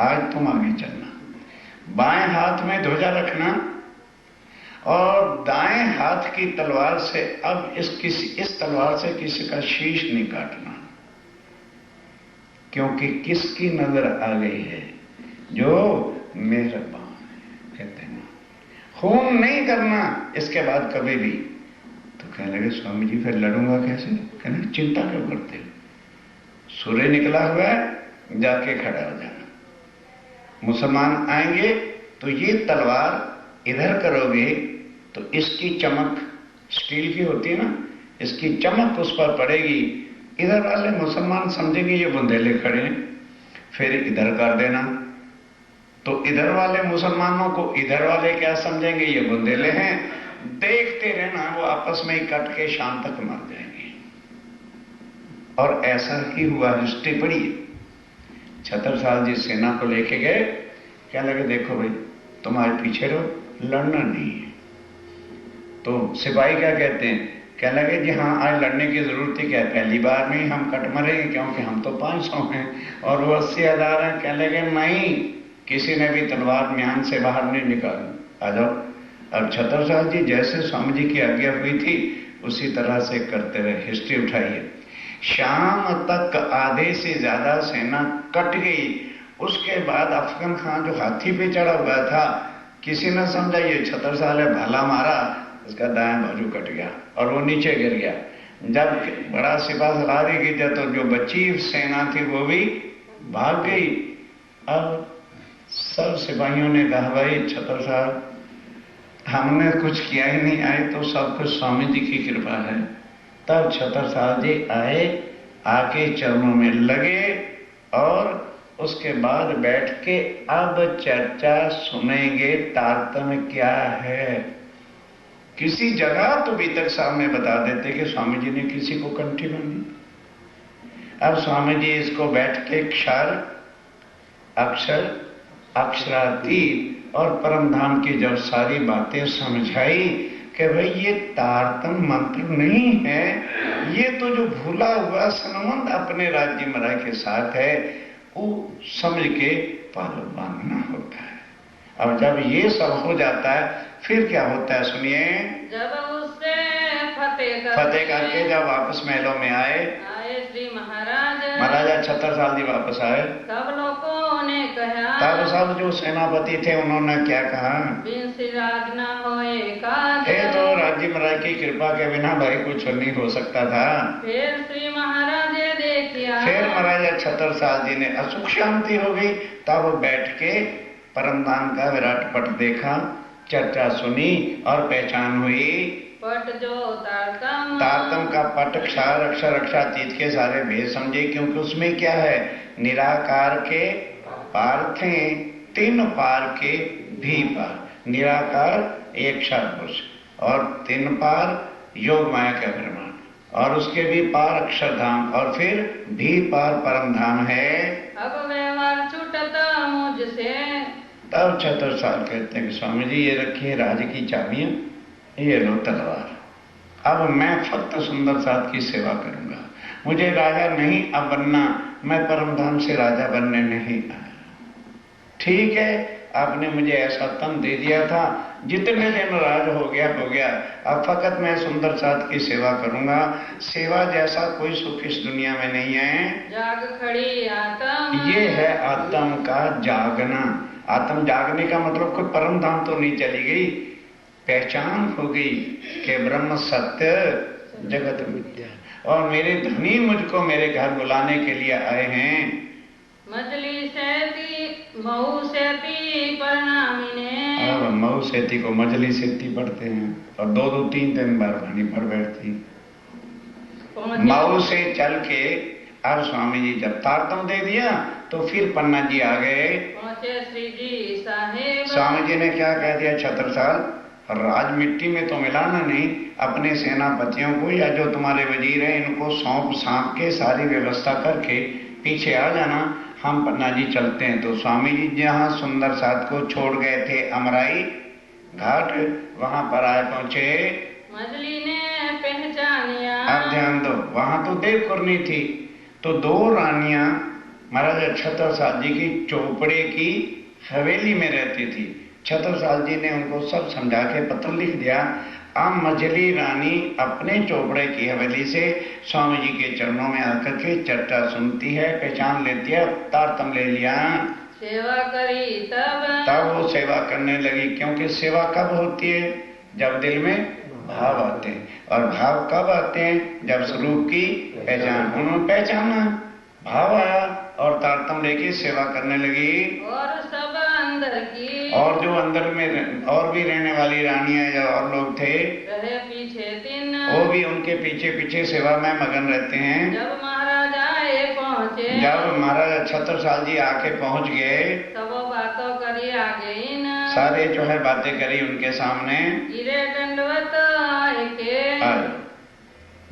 आज तुम आगे चलना, बाएं हाथ में ध्वजा रखना और दाएं हाथ की तलवार से अब इस तलवार से किसी का शीश नहीं काटना, क्योंकि किसकी नजर आ गई है, जो मेहरबान है। कहते हैं खून नहीं करना इसके बाद कभी भी। तो कहने लगे स्वामी जी फिर लड़ूंगा कैसे? कहने चिंता क्यों करते हो, सूर्य निकला हुआ है, जाके खड़ा हो जाना। मुसलमान आएंगे तो ये तलवार इधर करोगे तो इसकी चमक, स्टील की होती है ना, इसकी चमक उस पर पड़ेगी, इधर वाले मुसलमान समझेंगे ये बुंदेले खड़े हैं, फिर इधर कर देना तो इधर वाले मुसलमानों को इधर वाले क्या समझेंगे, ये बुंदेले हैं, देखते रहना, वो आपस में ही कट के शाम तक मर जाएंगे। और ऐसा ही हुआ, हिस्ट्री पढ़ी। छत्रसाल जी सेना को लेके गए, क्या लगे देखो भाई तुम्हारे पीछे रहो, लड़ना नहीं है। तो सिपाही क्या कहते हैं, क्या लगे जी हाँ आज लड़ने की जरूरत ही क्या है, पहली बार में ही हम कट मरेंगे क्योंकि हम तो 500 हैं और वो 80,000 हैं। क्या लगे नहीं, किसी ने भी तलवार म्यान से बाहर नहीं निकाली, आ जाओ। अब छत्रसाल जी जैसे स्वामी जी की आज्ञा हुई थी उसी तरह से करते रहे। हिस्ट्री उठाइए, शाम तक आधे से ज्यादा सेना कट गई। उसके बाद अफगन खान जो हाथी पे चढ़ा हुआ था, किसी ने समझा ये छत्रसाल है, भाला मारा, उसका दायां बाजू कट गया और वो नीचे गिर गया। जब बड़ा सिपा सलारी की था तो जो बची सेना थी वो भी भाग गई। अब सब सिपाहियों ने कहा भाई छत्रसाल हमने कुछ किया ही नहीं, आए तो सब कुछ स्वामी जी की कृपा है। तब छत्रसाल जी आए, आके चरणों में लगे और उसके बाद बैठ के अब चर्चा सुनेंगे तारतम्य क्या है। किसी जगह तो भीतर साहब में बता देते कि स्वामी जी ने किसी को कंठी बांधी। अब स्वामी जी इसको बैठ के क्षर, अक्षर, अक्षरातीत और परम धाम की जब सारी बातें समझाई कि भाई ये तारतम्य मंत्र नहीं है, ये तो जो भूला हुआ संबंध अपने राज्य महाराज के साथ है वो समझ के पालो बांधना होता है। अब जब ये सब हो जाता है फिर क्या होता है सुनिए। जब उससे फतेह करके जब वापस महलों में आए श्री महाराज, महाराजा छत्रसाल जी वापस आए, सब लोगों ने कहा, तब सब जो सेनापति थे उन्होंने क्या कहा, बिन सिराज न होए का, तो राज्य महाराज की कृपा के बिना भाई कुछ नहीं हो सकता था। फिर श्री महाराज देखिया, फिर महाराजा छत्रसाल जी ने असुख शांति हो गई। तब बैठ के परमधाम का विराट पट देखा, चर्चा सुनी और पहचान हुई। पट जो तारतम का पट, क्षार, अक्षर, अक्षरातीत के सारे भेद समझे, क्योंकि उसमें क्या है, निराकार के पार थे, तीन पार के भी पार। निराकार एक क्षरपुरुष और तीन पार योग माया का ब्रह्मांड और उसके भी पार अक्षरधाम और फिर भी पार परम धाम है। अब व्यवहार छूटता मुझसे। तब छत्रसाल कहते हैं कि स्वामी जी ये रखिए राज की चाबियां, ये लो तलवार, अब मैं फक्त सुंदर साथ की सेवा करूंगा, मुझे राजा नहीं अब बनना, मैं परमधाम से राजा बनने नहीं आया। ठीक है, आपने मुझे ऐसा तन दे दिया था, जितने दिन राज हो गया, अब फकत मैं सुंदर साथ की सेवा करूंगा। सेवा जैसा कोई सुख इस दुनिया में नहीं है। जाग खड़ी आत्म, ये है आत्म का जागना। आत्म जागने का मतलब कोई परम धाम तो नहीं चली गई, पहचान हो गई कि ब्रह्म सत्य जगत मिथ्या और मेरे धनी मुझको मेरे घर बुलाने के लिए आए हैं। मजली सेती मऊ सेती प्रणामिने। अब मऊ सेती को मजली सेती पढ़ते हैं और दो 3 बार वाणी पढ़ बैठती। मऊ से चल के अब स्वामी जी जब तारतम दे दिया तो फिर पन्ना जी आ गए। पहुंचे श्री जी साहेब, स्वामी जी ने क्या कह दिया, छत्रसाल राज मिट्टी में तो मिलाना नहीं, अपने सेनापतियों को या जो तुम्हारे वजीर हैं इनको सौंप के सारी व्यवस्था करके पीछे आ जाना, हम पन्ना जी चलते हैं। तो स्वामी जी जहाँ सुंदर साथ को छोड़ गए थे अमराई घाट, वहां पर आए पहुंचे। मजली ने पहचानिया। अब ध्यान दो, वहां तो देवकुरनी थी, तो 2 रानियां महाराजा छत्रसाल जी की चौपड़े की हवेली में रहती थी। छत्रसाल जी ने उनको सब समझा के पत्र लिख दिया। अब मझली रानी अपने चौपड़े की हवेली से स्वामी जी के चरणों में आकर के चर्चा सुनती है, पहचान लेती है, तारतम ले लिया, सेवा करी तब वो सेवा करने लगी। क्योंकि सेवा कब होती है? जब दिल में भाव आते हैं। और भाव कब आते हैं? जब स्वरूप की पहचान। उन्होंने पहचाना, भाव आया और तारतम लेके सेवा करने लगी। और सब अंदर की, और जो अंदर में और भी रहने वाली रानियां या और लोग थे, रहे पीछे 3, वो भी उनके पीछे पीछे सेवा में मगन रहते हैं। जब महाराजा ये पहुँचे, जब महाराजा छत्रसाल जी आके पहुंच गए, तब वो बातों करी आगे इन, सारे जो है बातें करी उनके सामने। गिरे दंडवत आए के।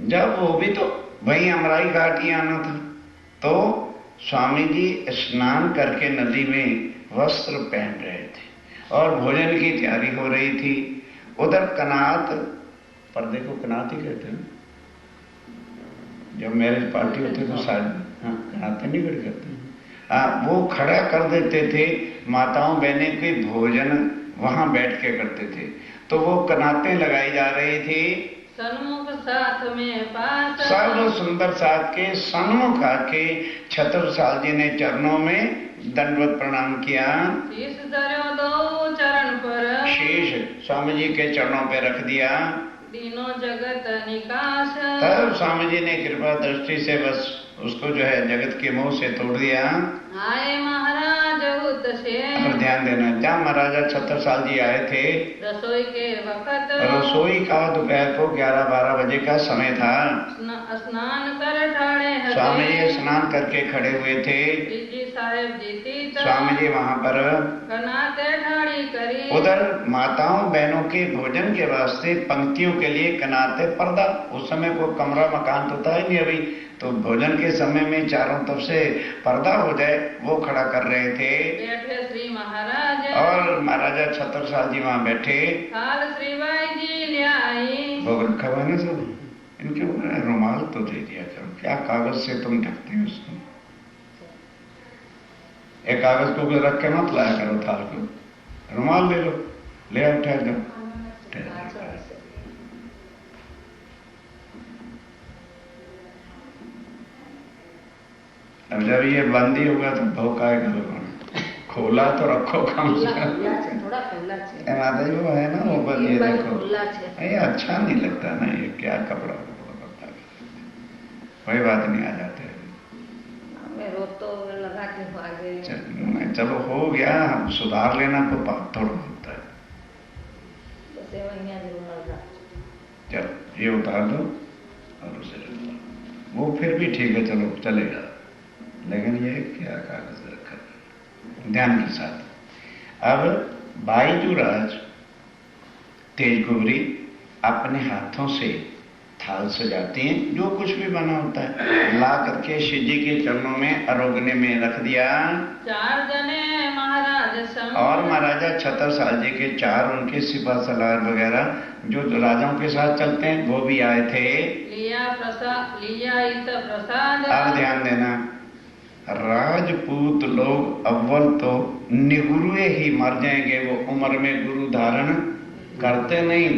जब वो भी तो वही अमराई घाट ही आना था, तो स्वामी जी स्नान करके नदी में वस्त्र पहन रहे थे और भोजन की तैयारी हो रही थी। उधर कनात, पर्दे को कनात ही कहते हैं, जब मैरिज पार्टी होती तो शायद कनाते नहीं खड़े करते हैं, वो खड़ा कर देते थे। माताओं बहनें के भोजन वहां बैठ के करते थे, तो वो कनातें लगाई जा रही थी। सन्मुख साथ में पास, सर्व सुंदर साथ के सन्मुख आके छत्रसाल जी ने चरणों में दंडवत प्रणाम किया। शीश धर्यो 2 चरण पर, शीश स्वामी जी के चरणों पे रख दिया। तीनों जगत निकास, तब स्वामी जी ने कृपा दृष्टि से बस उसको जो है जगत के मोह से तोड़ दिया। आए महाराज उत से, पर ध्यान देना, जब महाराजा छत्रसाल जी आए थे, रसोई के वक्त, रसोई का दोपहर को 11-12 बजे का समय था। स्नान कर ठाड़े हते, स्वामी जी स्नान करके खड़े हुए थे। जी साहेब जीती, स्वामी जी वहां पर कनाते ठाड़ी करी। उधर माताओं बहनों के भोजन के वास्ते पंक्तियों के लिए कनाते पर्दा, उस समय को कमरा मकान तो था ही नहीं अभी, तो भोजन के समय में चारों तरफ से पर्दा हो जाए वो खड़ा कर रहे थे। बैठे श्री महाराज, और महाराजा छत्रसाल जी वहां बैठे। काल श्रीबाई जी ले आई, भोग रखा हुआ ना सब, इनके ऊपर रुमाल तो दे दिया करो, क्या कागज से तुम ढकते हो उसको? एक कागज को रख के मत लाया करो थाल को, रुमाल ले लो, ले आओ, ठहर जाओ। अब जब ये बंदी होगा तो भौकाएगा लोगों ने, खोला तो रखो कम से कम। माता जी वो है ना, वो बस ये देखो, ये अच्छा नहीं लगता ना, ये क्या कपड़ा पड़ता है, कोई बात नहीं, आ जाते हैं। चलो हो गया, सुधार लेना को बात थोड़ा होता है। चलो ये उतार दो और उसे वो फिर भी ठीक है, चलो चलेगा, लेकिन ये क्या कागज रखा, ध्यान के साथ। अब बाईजूराज तेजकुबरी अपने हाथों से थाल सजाती हैं, जो कुछ भी बना होता है ला करके शिव जी के चरणों में अरोगने में रख दिया। 4 जने महाराज संग, और महाराजा छत्रसाल जी के 4 उनके सिपा सलार वगैरह जो राजाओं के साथ चलते हैं वो भी आए थे। लिया इत प्रसाद। अब ध्यान देना, राजपूत लोग अव्वल तो निगुरुए ही मर जाएंगे, वो उम्र में गुरु धारण करते नहीं,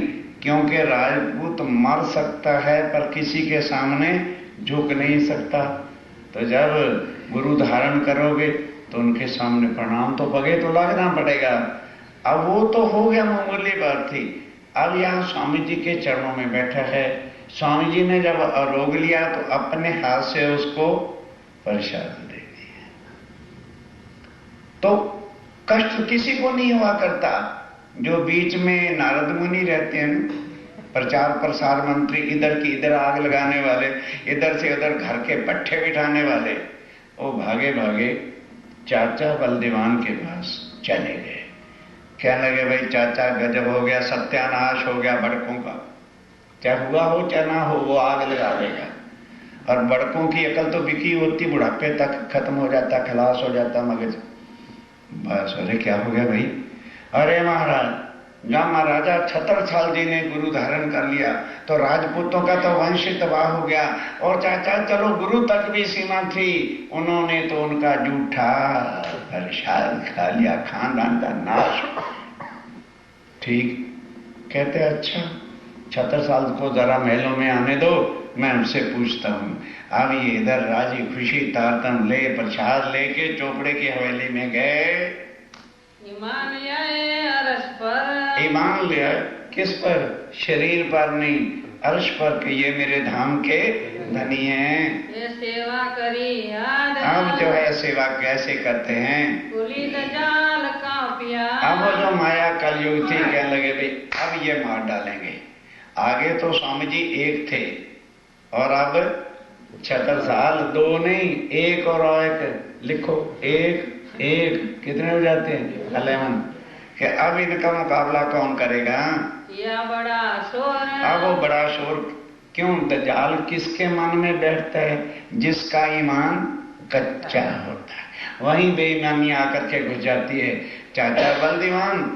क्योंकि राजपूत मर सकता है पर किसी के सामने झुक नहीं सकता। तो जब गुरु धारण करोगे तो उनके सामने प्रणाम तो पगे तो लगना पड़ेगा। अब वो तो हो गया, मामूली बात थी। अब यहाँ स्वामी जी के चरणों में बैठा है, स्वामी जी ने जब रोग लिया तो अपने हाथ से उसको प्रसाद दे दिया। तो कष्ट किसी को नहीं हुआ करता। जो बीच में नारद मुनि रहते हैं, प्रचार प्रसार मंत्री, इधर की इधर आग लगाने वाले, इधर से उधर घर के पट्टे बिठाने वाले, वो भागे भागे चाचा बलदेवान के पास चले गए। कहने लगे, भाई चाचा गजब हो गया, सत्यानाश हो गया बड़कों का, चाहे हुआ हो चाहे ना हो, वो आग लगा देगा। और बड़कों की अकल तो बिकी होती, बुढ़ापे तक खत्म हो जाता, खलास हो जाता मगज। बस, अरे क्या हो गया भाई? अरे महाराज, जब महाराजा छत्रसाल जी ने गुरु धारण कर लिया तो राजपूतों का तो वंश तबाह हो गया। और चाचा चलो गुरु तक भी सीमा थी, उन्होंने तो उनका जूठा प्रसाद खा लिया, खानदान का नाश। ठीक कहते अच्छा छत्रसाल को जरा महलों में आने दो, मैं उनसे पूछता हूं। अब ये इधर राजी खुशी तारतम ले प्रसाद लेके चोपड़े की हवेली में गए। ईमान लिया अर्श पर, ईमान लिया किस पर? शरीर पर नहीं, अर्श पर कि ये मेरे धाम के धनी हैं। ये सेवा करी याद, अब जो है सेवा कैसे करते हैं? कुली दजाल का पिया। अब वो जो माया कलयुग थी कहने लगे भाई अब ये मार डालेंगे। आगे तो स्वामी जी एक थे और अब छत्रसाल दो नहीं, एक और एक लिखो, एक एक कितने हो जाते हैं? 11। कि अब इनका मुकाबला कौन करेगा? या बड़ा शोर। अब वो बड़ा शोर क्यों? दज्जाल किसके मन में बैठता है? जिसका ईमान कच्चा होता है, वहीं बेईमानी आकर के घुस जाती है। चाचा बलदीवान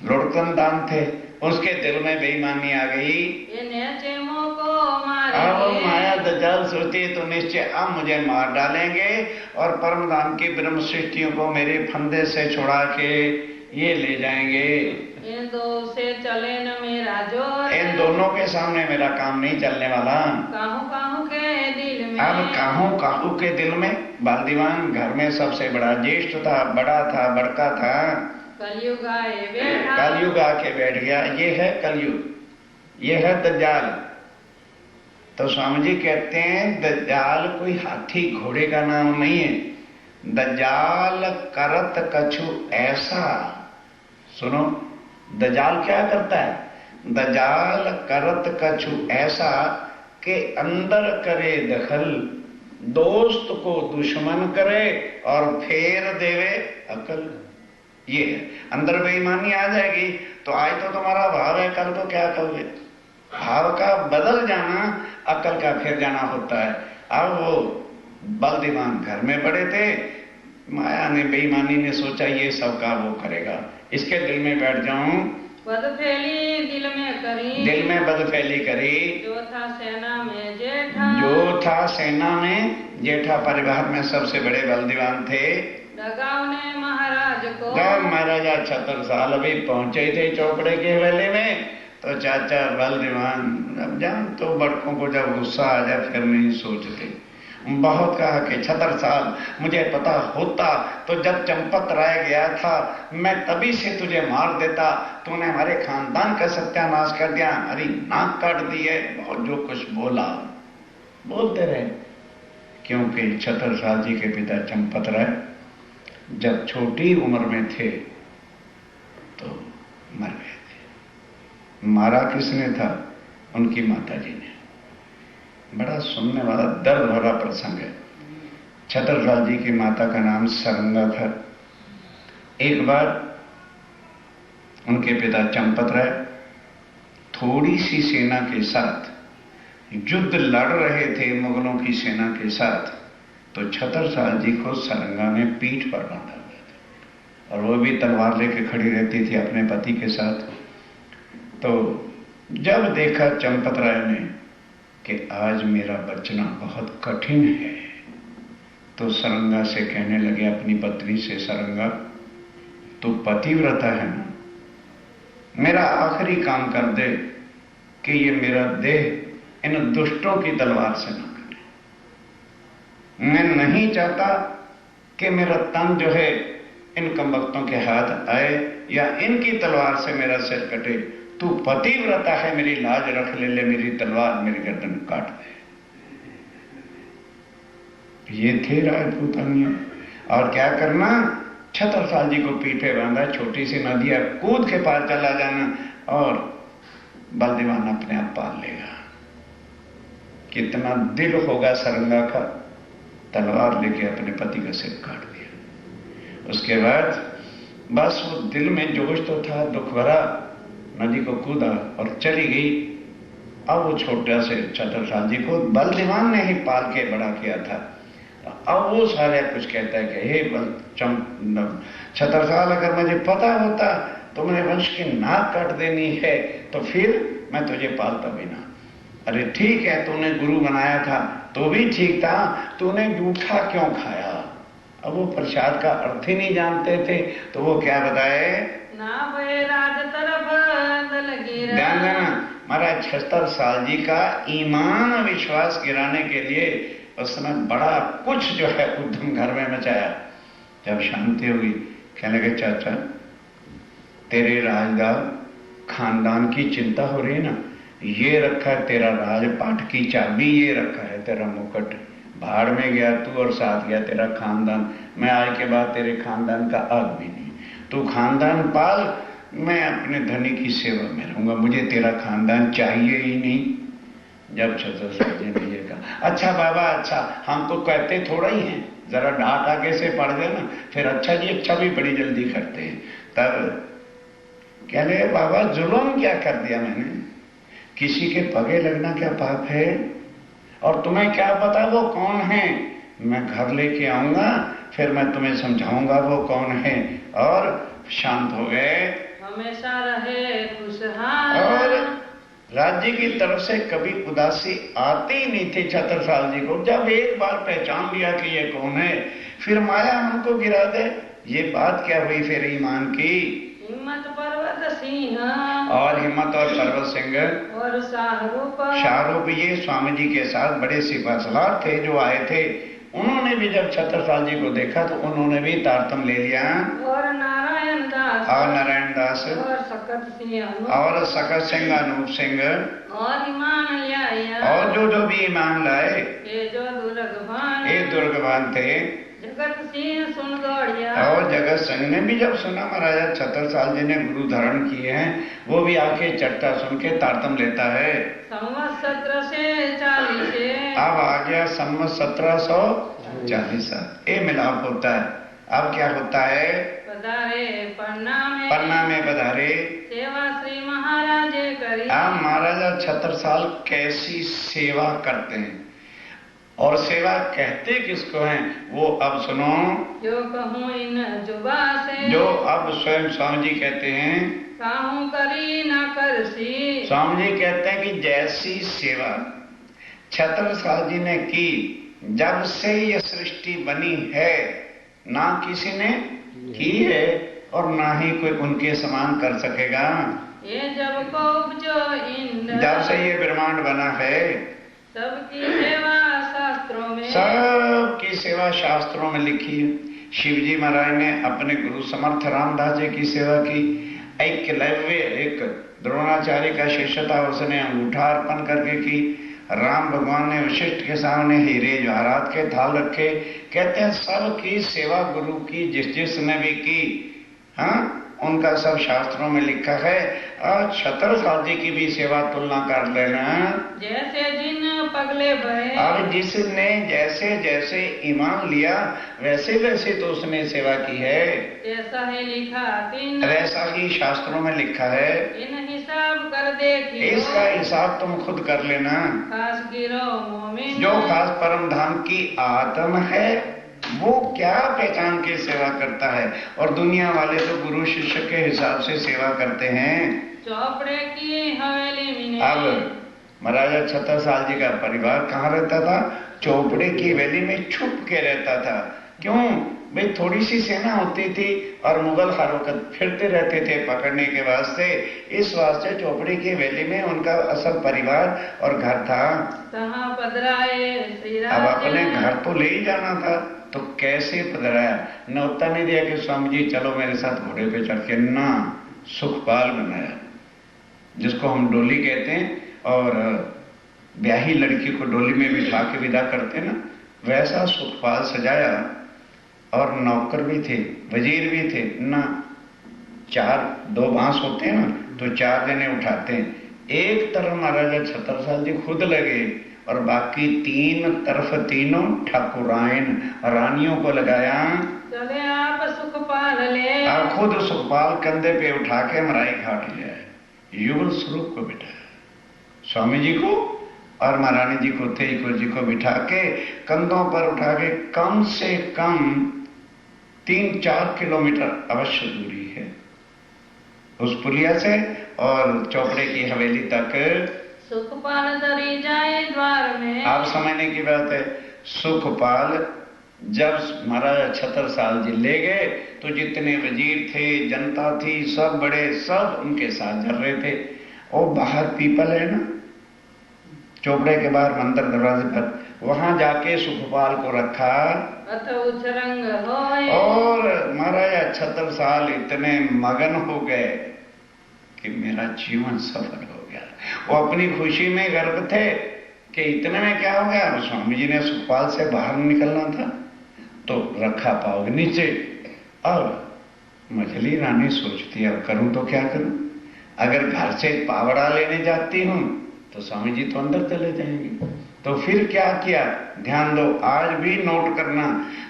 लुढ़कन दान थे, उसके दिल में बेईमानी आ गई। अब माया दज्जाल सोचती तो निश्चय अब मुझे मार डालेंगे और परमधाम की ब्रह्म सृष्टियों को मेरे फंदे से छुड़ा के ये ले जाएंगे। इन दो से चले न मेरा जोर, इन दोनों के सामने मेरा काम नहीं चलने वाला। काहू काहू के दिल में, अब काहू काहू के दिल में बलदीवान घर में सबसे बड़ा ज्येष्ठ था, बड़ा था, बड़का था। कलयुग आए बैठा, कलयुग आके बैठ गया। ये है कलयुग, ये है दज्जाल। तो स्वामी जी कहते हैं दज्जाल कोई हाथी घोड़े का नाम नहीं है। दज्जाल करत कछु ऐसा, सुनो दज्जाल क्या करता है? दज्जाल करत कछु ऐसा के अंदर करे दखल, दोस्त को दुश्मन करे और फेर देवे अकल। ये अंदर बेईमानी आ जाएगी तो आज तो तुम्हारा भाव है, कल को क्या करोगे? भाव का बदल जाना अकल का फिर जाना होता है। अब वो बलदीवान घर में पड़े थे, माया ने बेईमानी ने सोचा ये सब का वो करेगा, इसके दिल में बैठ जाऊं। बदफैली दिल में करी, दिल में बदफैली करी। जो था सेना में जेठा, जो था सेना में जेठा, परिवार में सबसे बड़े बलदीवान थे। डगाव ने महाराज को, जब महाराजा छत्रसाल अभी पहुंचे थे चौपड़े के हवेली में तो चाचा बलदीवान, अब जान तो बड़कों को जब गुस्सा आ जाए फिर नहीं सोचते। बहुत कहा कि छत्रसाल मुझे पता होता तो जब चंपत राय गया था मैं तभी से तुझे मार देता, तूने हमारे खानदान का सत्यानाश कर दिया, हमारी नाक काट दी है। बहुत जो कुछ बोला बोलते रहे, क्योंकि छत्रसाल जी के पिता चंपत राय जब छोटी उम्र में थे तो मर गए थे। मारा किसने था? उनकी माता जी ने। बड़ा सुनने वाला दर्द भरा प्रसंग है। छत्रसाल जी की माता का नाम सरंगा था। एक बार उनके पिता चंपत राय थोड़ी सी सेना के साथ युद्ध लड़ रहे थे मुगलों की सेना के साथ, तो छत्रसाल जी को सरंगा ने पीठ पर बांधा हुआ था और वो भी तलवार लेके खड़ी रहती थी अपने पति के साथ। तो जब देखा चंपत राय ने कि आज मेरा बचना बहुत कठिन है, तो सरंगा से कहने लगे अपनी पत्नी से, सरंगा तू पतिव्रता है ना, मेरा आखिरी काम कर दे कि ये मेरा देह इन दुष्टों की तलवार से न कटे। मैं नहीं चाहता कि मेरा तन जो है इन कमबख्तों के हाथ आए या इनकी तलवार से मेरा सिर कटे। तू पतिव्रता है, मेरी लाज रख ले मेरी तलवार मेरी गर्दन काट दे। ये थे राजपूतानिया। और क्या करना? छत्रसाल जी को पीठे बांधा, छोटी सी नदी है, कूद के पार चला जाना और बलदीवान अपने आप पाल लेगा। कितना दिल होगा सरंगा का, तलवार लेके अपने पति का सिर काट दिया। उसके बाद बस वो दिल में जोश तो था, दुख भरा, नदी को कूदा और चली गई। अब वो छोटे से छत्रसाल जी को बलदीवान ने ही पाल के बड़ा किया था। अब वो सारे कुछ कहता है कि हे छत्रसाल, अगर मुझे पता होता तुमने वंश की नाक काट देनी है तो फिर मैं तुझे पालता भी ना। अरे ठीक है, तूने गुरु बनाया था तो भी ठीक था, तूने जूठा क्यों खाया? अब वो प्रसाद का अर्थ ही नहीं जानते थे तो वो क्या बताए ना भय राज तरफ दल गिरा। ध्यान देना, महाराज 76 साल जी का ईमान विश्वास गिराने के लिए उसने बड़ा कुछ जो है उद्यम घर में मचाया। जब शांति हुई कहने लगे चाचा तेरे राजदार खानदान की चिंता हो रही है ना, ये रखा है तेरा राजपाट की चाबी, ये रखा है तेरा मुकुट, भाड़ में गया तू और साथ गया तेरा खानदान। मैं आज के बाद तेरे खानदान का आग भी नहीं, तू खानदान पाल, मैं अपने धनी की सेवा में रहूंगा, मुझे तेरा खानदान चाहिए ही नहीं। जब छत्रसाल जी ने ये कहा, अच्छा बाबा अच्छा, हम तो कहते थोड़ा ही हैं, जरा डांट आगे से पढ़ देना, फिर अच्छा जी अच्छा भी बड़ी जल्दी करते हैं। तब कह रहे बाबा जुल्म क्या कर दिया मैंने, किसी के पगे लगना क्या पाप है? और तुम्हें क्या पता वो कौन है? मैं घर लेके आऊंगा फिर मैं तुम्हें समझाऊंगा वो कौन है। और शांत हो गए, हमेशा रहे खुशहाल। और राज्य की तरफ से कभी उदासी आती ही नहीं थी छत्रसाल जी को। जब एक बार पहचान लिया कि ये कौन है, फिर माया हमको गिरा दे, ये बात क्या हुई फिर ईमान की? हिम्मत पर्वत सिंह और हिम्मत और पर्वत सिंह और शाहरुख ये स्वामी जी के साथ बड़े सिपाहीसलार थे जो आए थे। उन्होंने भी जब छत्रसाल जी को देखा तो उन्होंने भी तारतम ले लिया। और नारायण दास और सकत सिंह अनूप सिंह और ईमान लिया और जो भी ईमान लाए, ये जो दुर्गवान थे। जगत सिंह सुन दौड़िया। और जगत सिंह ने भी जब सुना महाराजा छत्रसाल जी ने गुरु धारण किए हैं, वो भी आके चर्चा सुन के तारतम लेता है। संवत 1740 अब आ गया संवत 1740, ये मिलाप होता है। अब क्या होता है? पधारे पन्ना में पधारे, सेवा श्री महाराज करी। अब महाराजा छत्रसाल कैसी सेवा करते हैं और सेवा कहते किसको हैं वो अब सुनो। जो कहूँ इन जुबा से, जो अब स्वयं स्वामी जी कहते हैं, काहू करी न करसी। स्वामी जी कहते हैं कि जैसी सेवा छत्रसाल जी ने की, जब से ये सृष्टि बनी है ना किसी ने की है और ना ही कोई उनके समान कर सकेगा। ये जब को उपजो इंद्र, जब से ये ब्रह्मांड बना है, सबकी सेवा शास्त्रों में, सबकी सेवा शास्त्रों में लिखी है। शिवजी महाराज ने अपने गुरु समर्थ रामदास जी की सेवा की। एकलव्य एक द्रोणाचार्य का शिष्य था, उसने अंगूठा अर्पण करके की। राम भगवान ने वशिष्ठ के सामने हीरे जवाहरात के थाल रखे। कहते हैं सबकी सेवा गुरु की जिस जिसने भी की, हाँ उनका सब शास्त्रों में लिखा है। और छत्रसाल जी की भी सेवा तुलना कर लेना, जैसे जिन पगले भरे। अब जिसने जैसे जैसे ईमान लिया वैसे वैसे तो उसने सेवा की है, ऐसा ही लिखा तीन, वैसा ही शास्त्रों में लिखा है। इन हिसाब कर देखियो, इसका हिसाब तुम खुद कर लेना। खास गिरो मोमिन, जो खास परम धाम की आत्म है वो क्या पहचान के सेवा करता है, और दुनिया वाले तो गुरु शिष्य के हिसाब से सेवा करते हैं। चौपड़े की हवेली में। अब महाराजा छत्रसाल जी का परिवार कहाँ रहता था? चौपड़े की हवेली में छुप के रहता था। क्यों भाई? थोड़ी सी सेना होती थी और मुगल हरकत फिरते रहते थे पकड़ने के वास्ते, इस वास्ते चौपड़ी की हवेली में उनका असल परिवार और घर था। अब अपने घर तो ले ही जाना था, तो कैसे पधराया? न्योता नहीं दिया कि स्वामी जी चलो मेरे साथ घोड़े पे चढ़ के, ना सुखपाल बनाया, जिसको हम डोली कहते हैं, और ब्याही लड़की को डोली में बिठा के विदा करते ना, वैसा सुखपाल सजाया। और नौकर भी थे, वजीर भी थे ना, 2 बांस होते हैं ना, तो 4 जने उठाते हैं। एक तरफ महाराजा छत्रसाल जी खुद लगे और बाकी 3 तरफ तीनों ठाकुरायन रानियों को लगाया। चले आप सुखपाल ले, और खुद सुखपाल कंधे पे उठा के मराई घाट ले आए। युगल स्वरूप को बिठाया, स्वामी जी को और महारानी जी को, तेईको जी को बिठा के कंधों पर उठा के, कम से कम 3-4 किलोमीटर अवश्य दूरी है, उस पुलिया से और चौपड़े की हवेली तक सुखपाल दरी जाए द्वार में। आप समझने की बात है, सुखपाल जब महाराज छतरसाल जी ले गए तो जितने वजीर थे, जनता थी, सब बड़े, सब उनके साथ चल रहे थे। और बाहर पीपल है ना, चौपड़े के बाहर मंदिर दरवाजे पर, वहां जाके सुखपाल को रखा और महाराज छतरसाल इतने मगन हो गए कि मेरा जीवन सफल हो गया। वो अपनी खुशी में गर्व थे कि इतने में क्या हो गया। स्वामी जी ने सुखपाल से बाहर निकलना था तो रखा पाव नीचे। अब मछली रानी सोचती है अब करूं तो क्या करूं, अगर घर से पावड़ा लेने जाती हूं तो स्वामी जी तो अंदर चले जाएंगे। तो फिर क्या किया, ध्यान दो, आज भी नोट करना,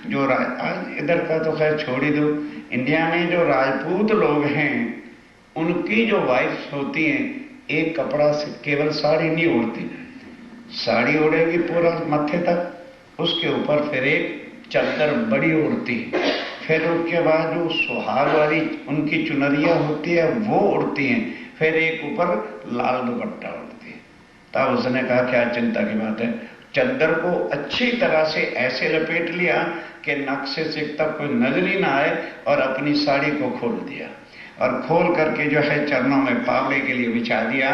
जो आज इधर का तो खैर छोड़ ही दो, इंडिया में जो राजपूत लोग हैं उनकी जो वाइफ होती हैं, एक कपड़ा से केवल साड़ी नहीं ओढ़ती, साड़ी ओढ़ेगी पूरा मत्थे तक, उसके ऊपर फिर एक चादर बड़ी ओढ़ती है, फिर उसके बाद जो सुहाग वाली उनकी चुनरिया होती है वो ओढ़ती हैं, फिर एक ऊपर लाल दुपट्टा ओढ़ती है। तब उसने कहा क्या चिंता की बात है, चादर को अच्छी तरह से ऐसे लपेट लिया कि नक्शे से तक कोई नजर ही ना आए, और अपनी साड़ी को खोल दिया और खोल करके जो है चरणों में पावड़े के लिए बिछा दिया।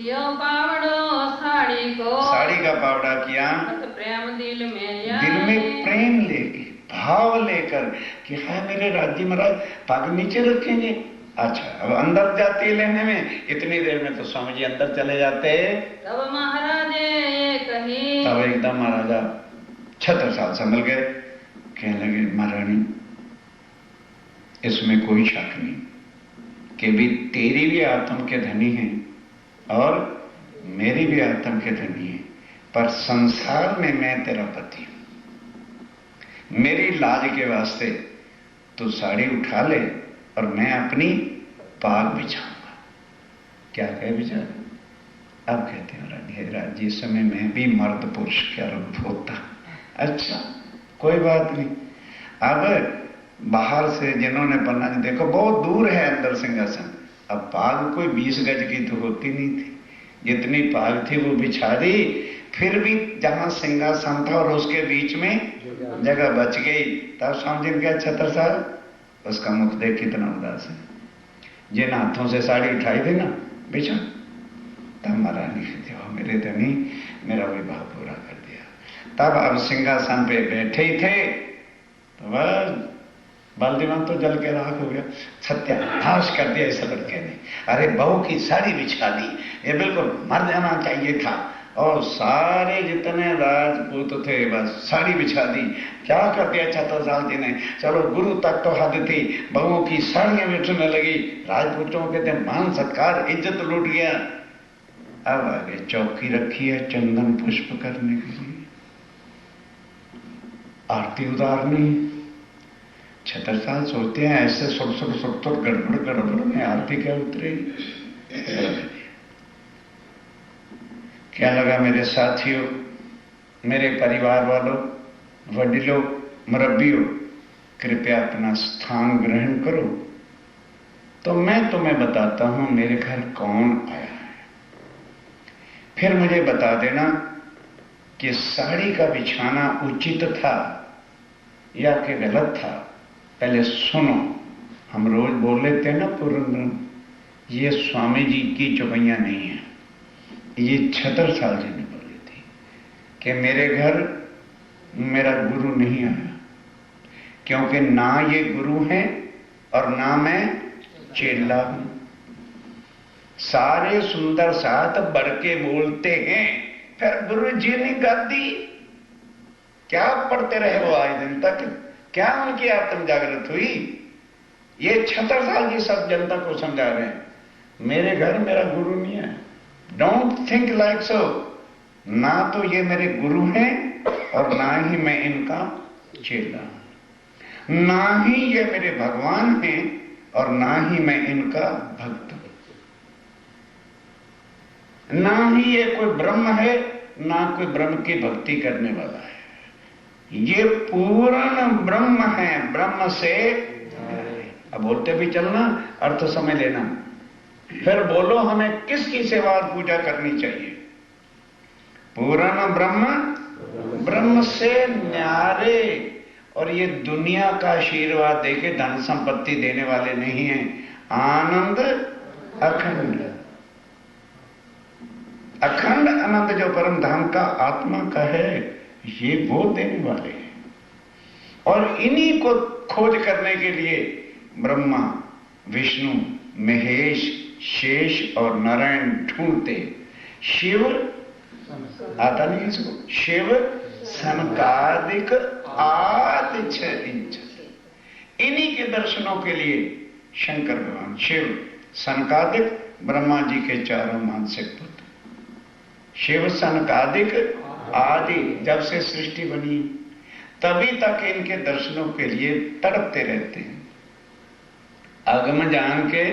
यो पावड़ो साड़ी को, साड़ी का पावड़ा किया, प्रेम दिल में प्रेम लेके, भाव लेकर कि है मेरे राज्य महाराज पग नीचे रखेंगे। अच्छा, अब अंदर जाती है लेने में, इतनी देर में तो स्वामी जी अंदर चले जाते। तब महाराज ये कही, तब एकदम महाराजा छतरसाल संभल गए, कहने लगे महारानी इसमें कोई शक नहीं कि भी तेरी भी आत्म के धनी है और मेरी भी आत्म के धनी है, पर संसार में मैं तेरा पति हूं, मेरी लाज के वास्ते तू साड़ी उठा ले और मैं अपनी पाग बिछाऊंगा। क्या कहे बेचारा, अब कहते हैं रानी जिस समय मैं भी मर्द पुरुष क्या रूप होता। अच्छा कोई बात नहीं, अब बाहर से जिन्होंने पन्ना देखो बहुत दूर है अंदर सिंहासन, अब पाग कोई 20 गज की तो होती नहीं थी, जितनी पाग थी वो बिछा दी, फिर भी जहां सिंहासन था और उसके बीच में जगह बच गई। तब स्वामी जी क्या छतरसाल, उसका मुख देख कितना उदास है, जिन हाथों से साड़ी उठाई थी ना बिछा, तब महारानी कहती हो मेरे धनी मेरा विवाह पूरा कर दिया। तब अब सिंहासन पे बैठे ही थे तो बस बलदीवान तो जल के राख हो गया, सत्यानाश कर दिया इस लड़के ने, अरे बहू की साड़ी बिछा दी, ये बिल्कुल मर जाना चाहिए था। और सारे जितने राजपूत थे बस साड़ी बिछा दी। क्या कर दिया छतरसाल जी ने, चलो गुरु तक तो हद थी, बहुओं की साड़ियां बिछने लगी, राजपूतों के थे मान सत्कार इज्जत लूट गया। अब आगे चौकी रखी है चंदन पुष्प करने के लिए, आरती उतारनी। छतरसाल सोचते हैं ऐसे सुट गड़बड़ में आरती क्या उतरेगी। क्या लगा मेरे साथियों, मेरे परिवार वालों, वडिलों, मुरब्बियों, कृपया अपना स्थान ग्रहण करो। तो मैं तुम्हें बताता हूं मेरे घर कौन आया है, फिर मुझे बता देना कि साड़ी का बिछाना उचित था या कि गलत था। पहले सुनो, हम रोज बोल लेते हैं ना पुरंदर, ये स्वामी जी की चौपैया नहीं है, ये छतरसाल जी ने बोली थी कि मेरे घर मेरा गुरु नहीं आया, क्योंकि ना ये गुरु है और ना मैं चेला हूं। सारे सुंदर साथ बढ़ के बोलते हैं, फिर गुरु जी ने गादी क्या पढ़ते रहे वो आज दिन तक, क्या उनकी आत्म जागृत हुई। ये छतरसाल जी सब जनता को समझा रहे हैं, मेरे घर मेरा गुरु नहीं है, डोंट थिंक लाइक सो। ना तो ये मेरे गुरु हैं और ना ही मैं इनका चेला, ना ही ये मेरे भगवान हैं और ना ही मैं इनका भक्त हूं, ना ही ये कोई ब्रह्म है ना कोई ब्रह्म की भक्ति करने वाला है। ये पूर्ण ब्रह्म है, ब्रह्म से अब बोलते भी चलना, अर्थ समझ लेना। फिर बोलो हमें किसकी सेवा और पूजा करनी चाहिए? पूर्ण ब्रह्म, ब्रह्म से न्यारे। और ये दुनिया का आशीर्वाद देके धन संपत्ति देने वाले नहीं है, आनंद अखंड, अखंड आनंद जो परम धाम का आत्मा का है, ये वो देने वाले हैं। और इन्हीं को खोज करने के लिए ब्रह्मा, विष्णु, महेश, शेष और नारायण ढूंढते। शिव आता नहीं इसको, शिव सनकादिक आदि छह इंच, इन्हीं के दर्शनों के लिए शंकर भगवान, शिव सनकादिक, ब्रह्मा जी के चारों मानसिक पुत्र, शिव सनकादिक आदि, जब से सृष्टि बनी तभी तक इनके दर्शनों के लिए तड़पते रहते हैं। अगम जान के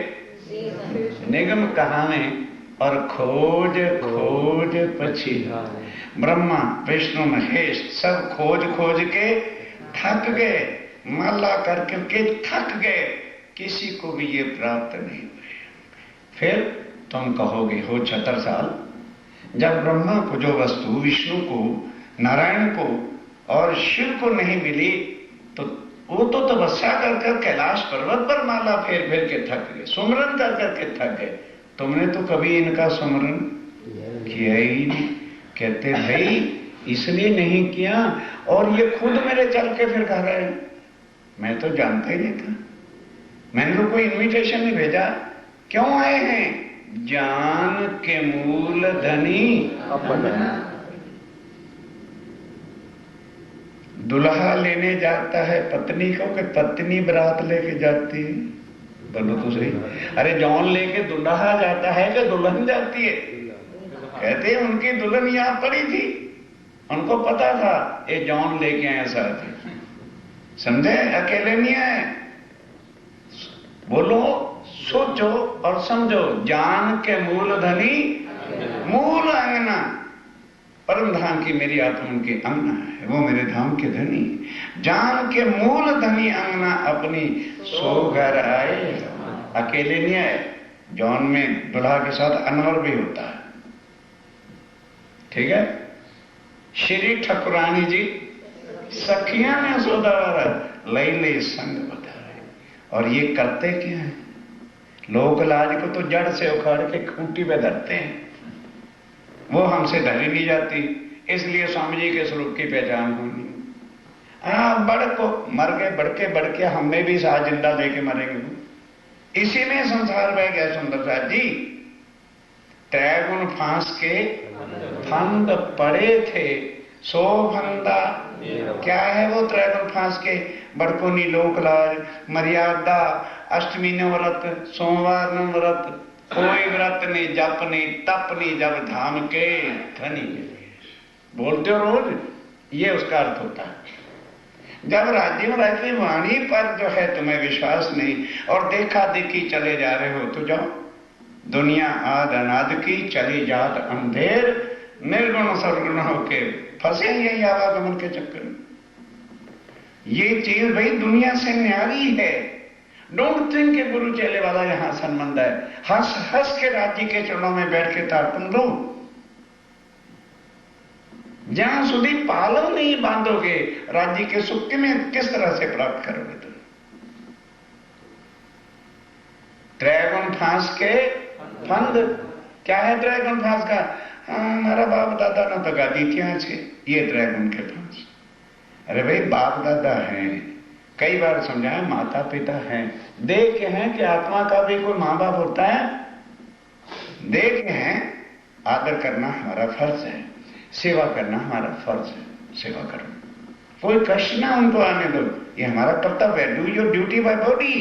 निगम कहाने और खोज खोज पछी। ब्रह्मा, विष्णु, महेश सब खोज खोज के थक गए, माला करके थक गए, किसी को भी ये प्राप्त नहीं हुए। फिर तुम कहोगे हो 76 साल, जब ब्रह्मा को जो वस्तु, विष्णु को, नारायण को और शिव को नहीं मिली, तो वो तो तपस्या कर कैलाश पर्वत पर माला फेर फेर के थक गए, सुमरन कर करके थक गए। तुमने तो कभी इनका सुमरन किया ही नहीं। कहते भाई इसलिए नहीं किया, और ये खुद मेरे चल के फिर कह रहे हैं, मैं तो जानता ही नहीं था, मैंने तो कोई इन्विटेशन नहीं भेजा। क्यों आए हैं? जान के मूल धनी दुल्हा लेने जाता है पत्नी को, कि पत्नी बारात लेके जाती है? बोलो तो सही। अरे जौन लेके दुल्हा जाता है कि दुल्हन जाती है? कहते हैं उनकी दुल्हन यहां पड़ी थी, उनको पता था ये जौन लेके आए साथ। समझे? अकेले नहीं आए। बोलो, सोचो और समझो। जान के मूल धनी, मूल अंगना, परम धाम की मेरी आत्मा उनके अंगना है, वो मेरे धाम के धनी। जान के मूल धनी अंगना अपनी सो घर आए। अकेले नहीं आए, जौन में दुल्हा के साथ अनवर भी होता है। ठीक है? श्री ठकुरानी जी सखियां ने सोदारा लई ले संग बताए। और ये करते क्या है? लोक लाज को तो जड़ से उखाड़ के खूंटी पे धरते हैं, वो हमसे धरी नहीं जाती। इसलिए स्वामी जी के स्वरूप की पहचान होनी। बड़ को मर गए, बढ़ के हमें भी साथ जिंदा लेके मरेंगे। इसी में संसार बह गया सुंदर साथ जी। त्रैगुण फांस के फंद पड़े थे, सो फंदा। क्या है वो त्रैगुण फांस के? बड़कोनी लोकलाज, मर्यादा, अष्टमी न व्रत, सोमवार न व्रत, कोई व्रत नहीं, जप नहीं, तप नहीं, जब धाम के धनी के लिए बोलते हो रोज, ये उसका अर्थ होता है। जब राज्य में रहती वाणी पर जो है तुम्हें विश्वास नहीं और देखा देखी चले जा रहे हो, तो जाओ। दुनिया आद अनाद की चली जात अंधेर, निर्गुण सर्वगुण होके फंसे यही आवागमन के चक्कर में। ये चीज भाई दुनिया से न्यारी है। डोंट थिंक के गुरु चेले वाला यहां संबंध है। हंस हंस के राज्य के चरणों में बैठ के तारतम लो। जहां सुधी पालो नहीं बांधोगे, राज्य के सुख में किस तरह से प्राप्त करोगे तुम? त्रैगुण फांस के फंद। क्या है त्रैगुण फांस का? हमारा बाप दादा ने तो गादी थी से, ये त्रैगुण के फांस। अरे भाई बाप दादा हैं, कई बार समझाया, माता पिता हैं, देखे हैं कि आत्मा का भी कोई मां बाप होता है, देखे हैं। आदर करना हमारा फर्ज है, सेवा करना हमारा फर्ज है, सेवा करो। कोई कष्ट ना उनको आने दो, ये हमारा कर्तव्य है। Do your duty by body.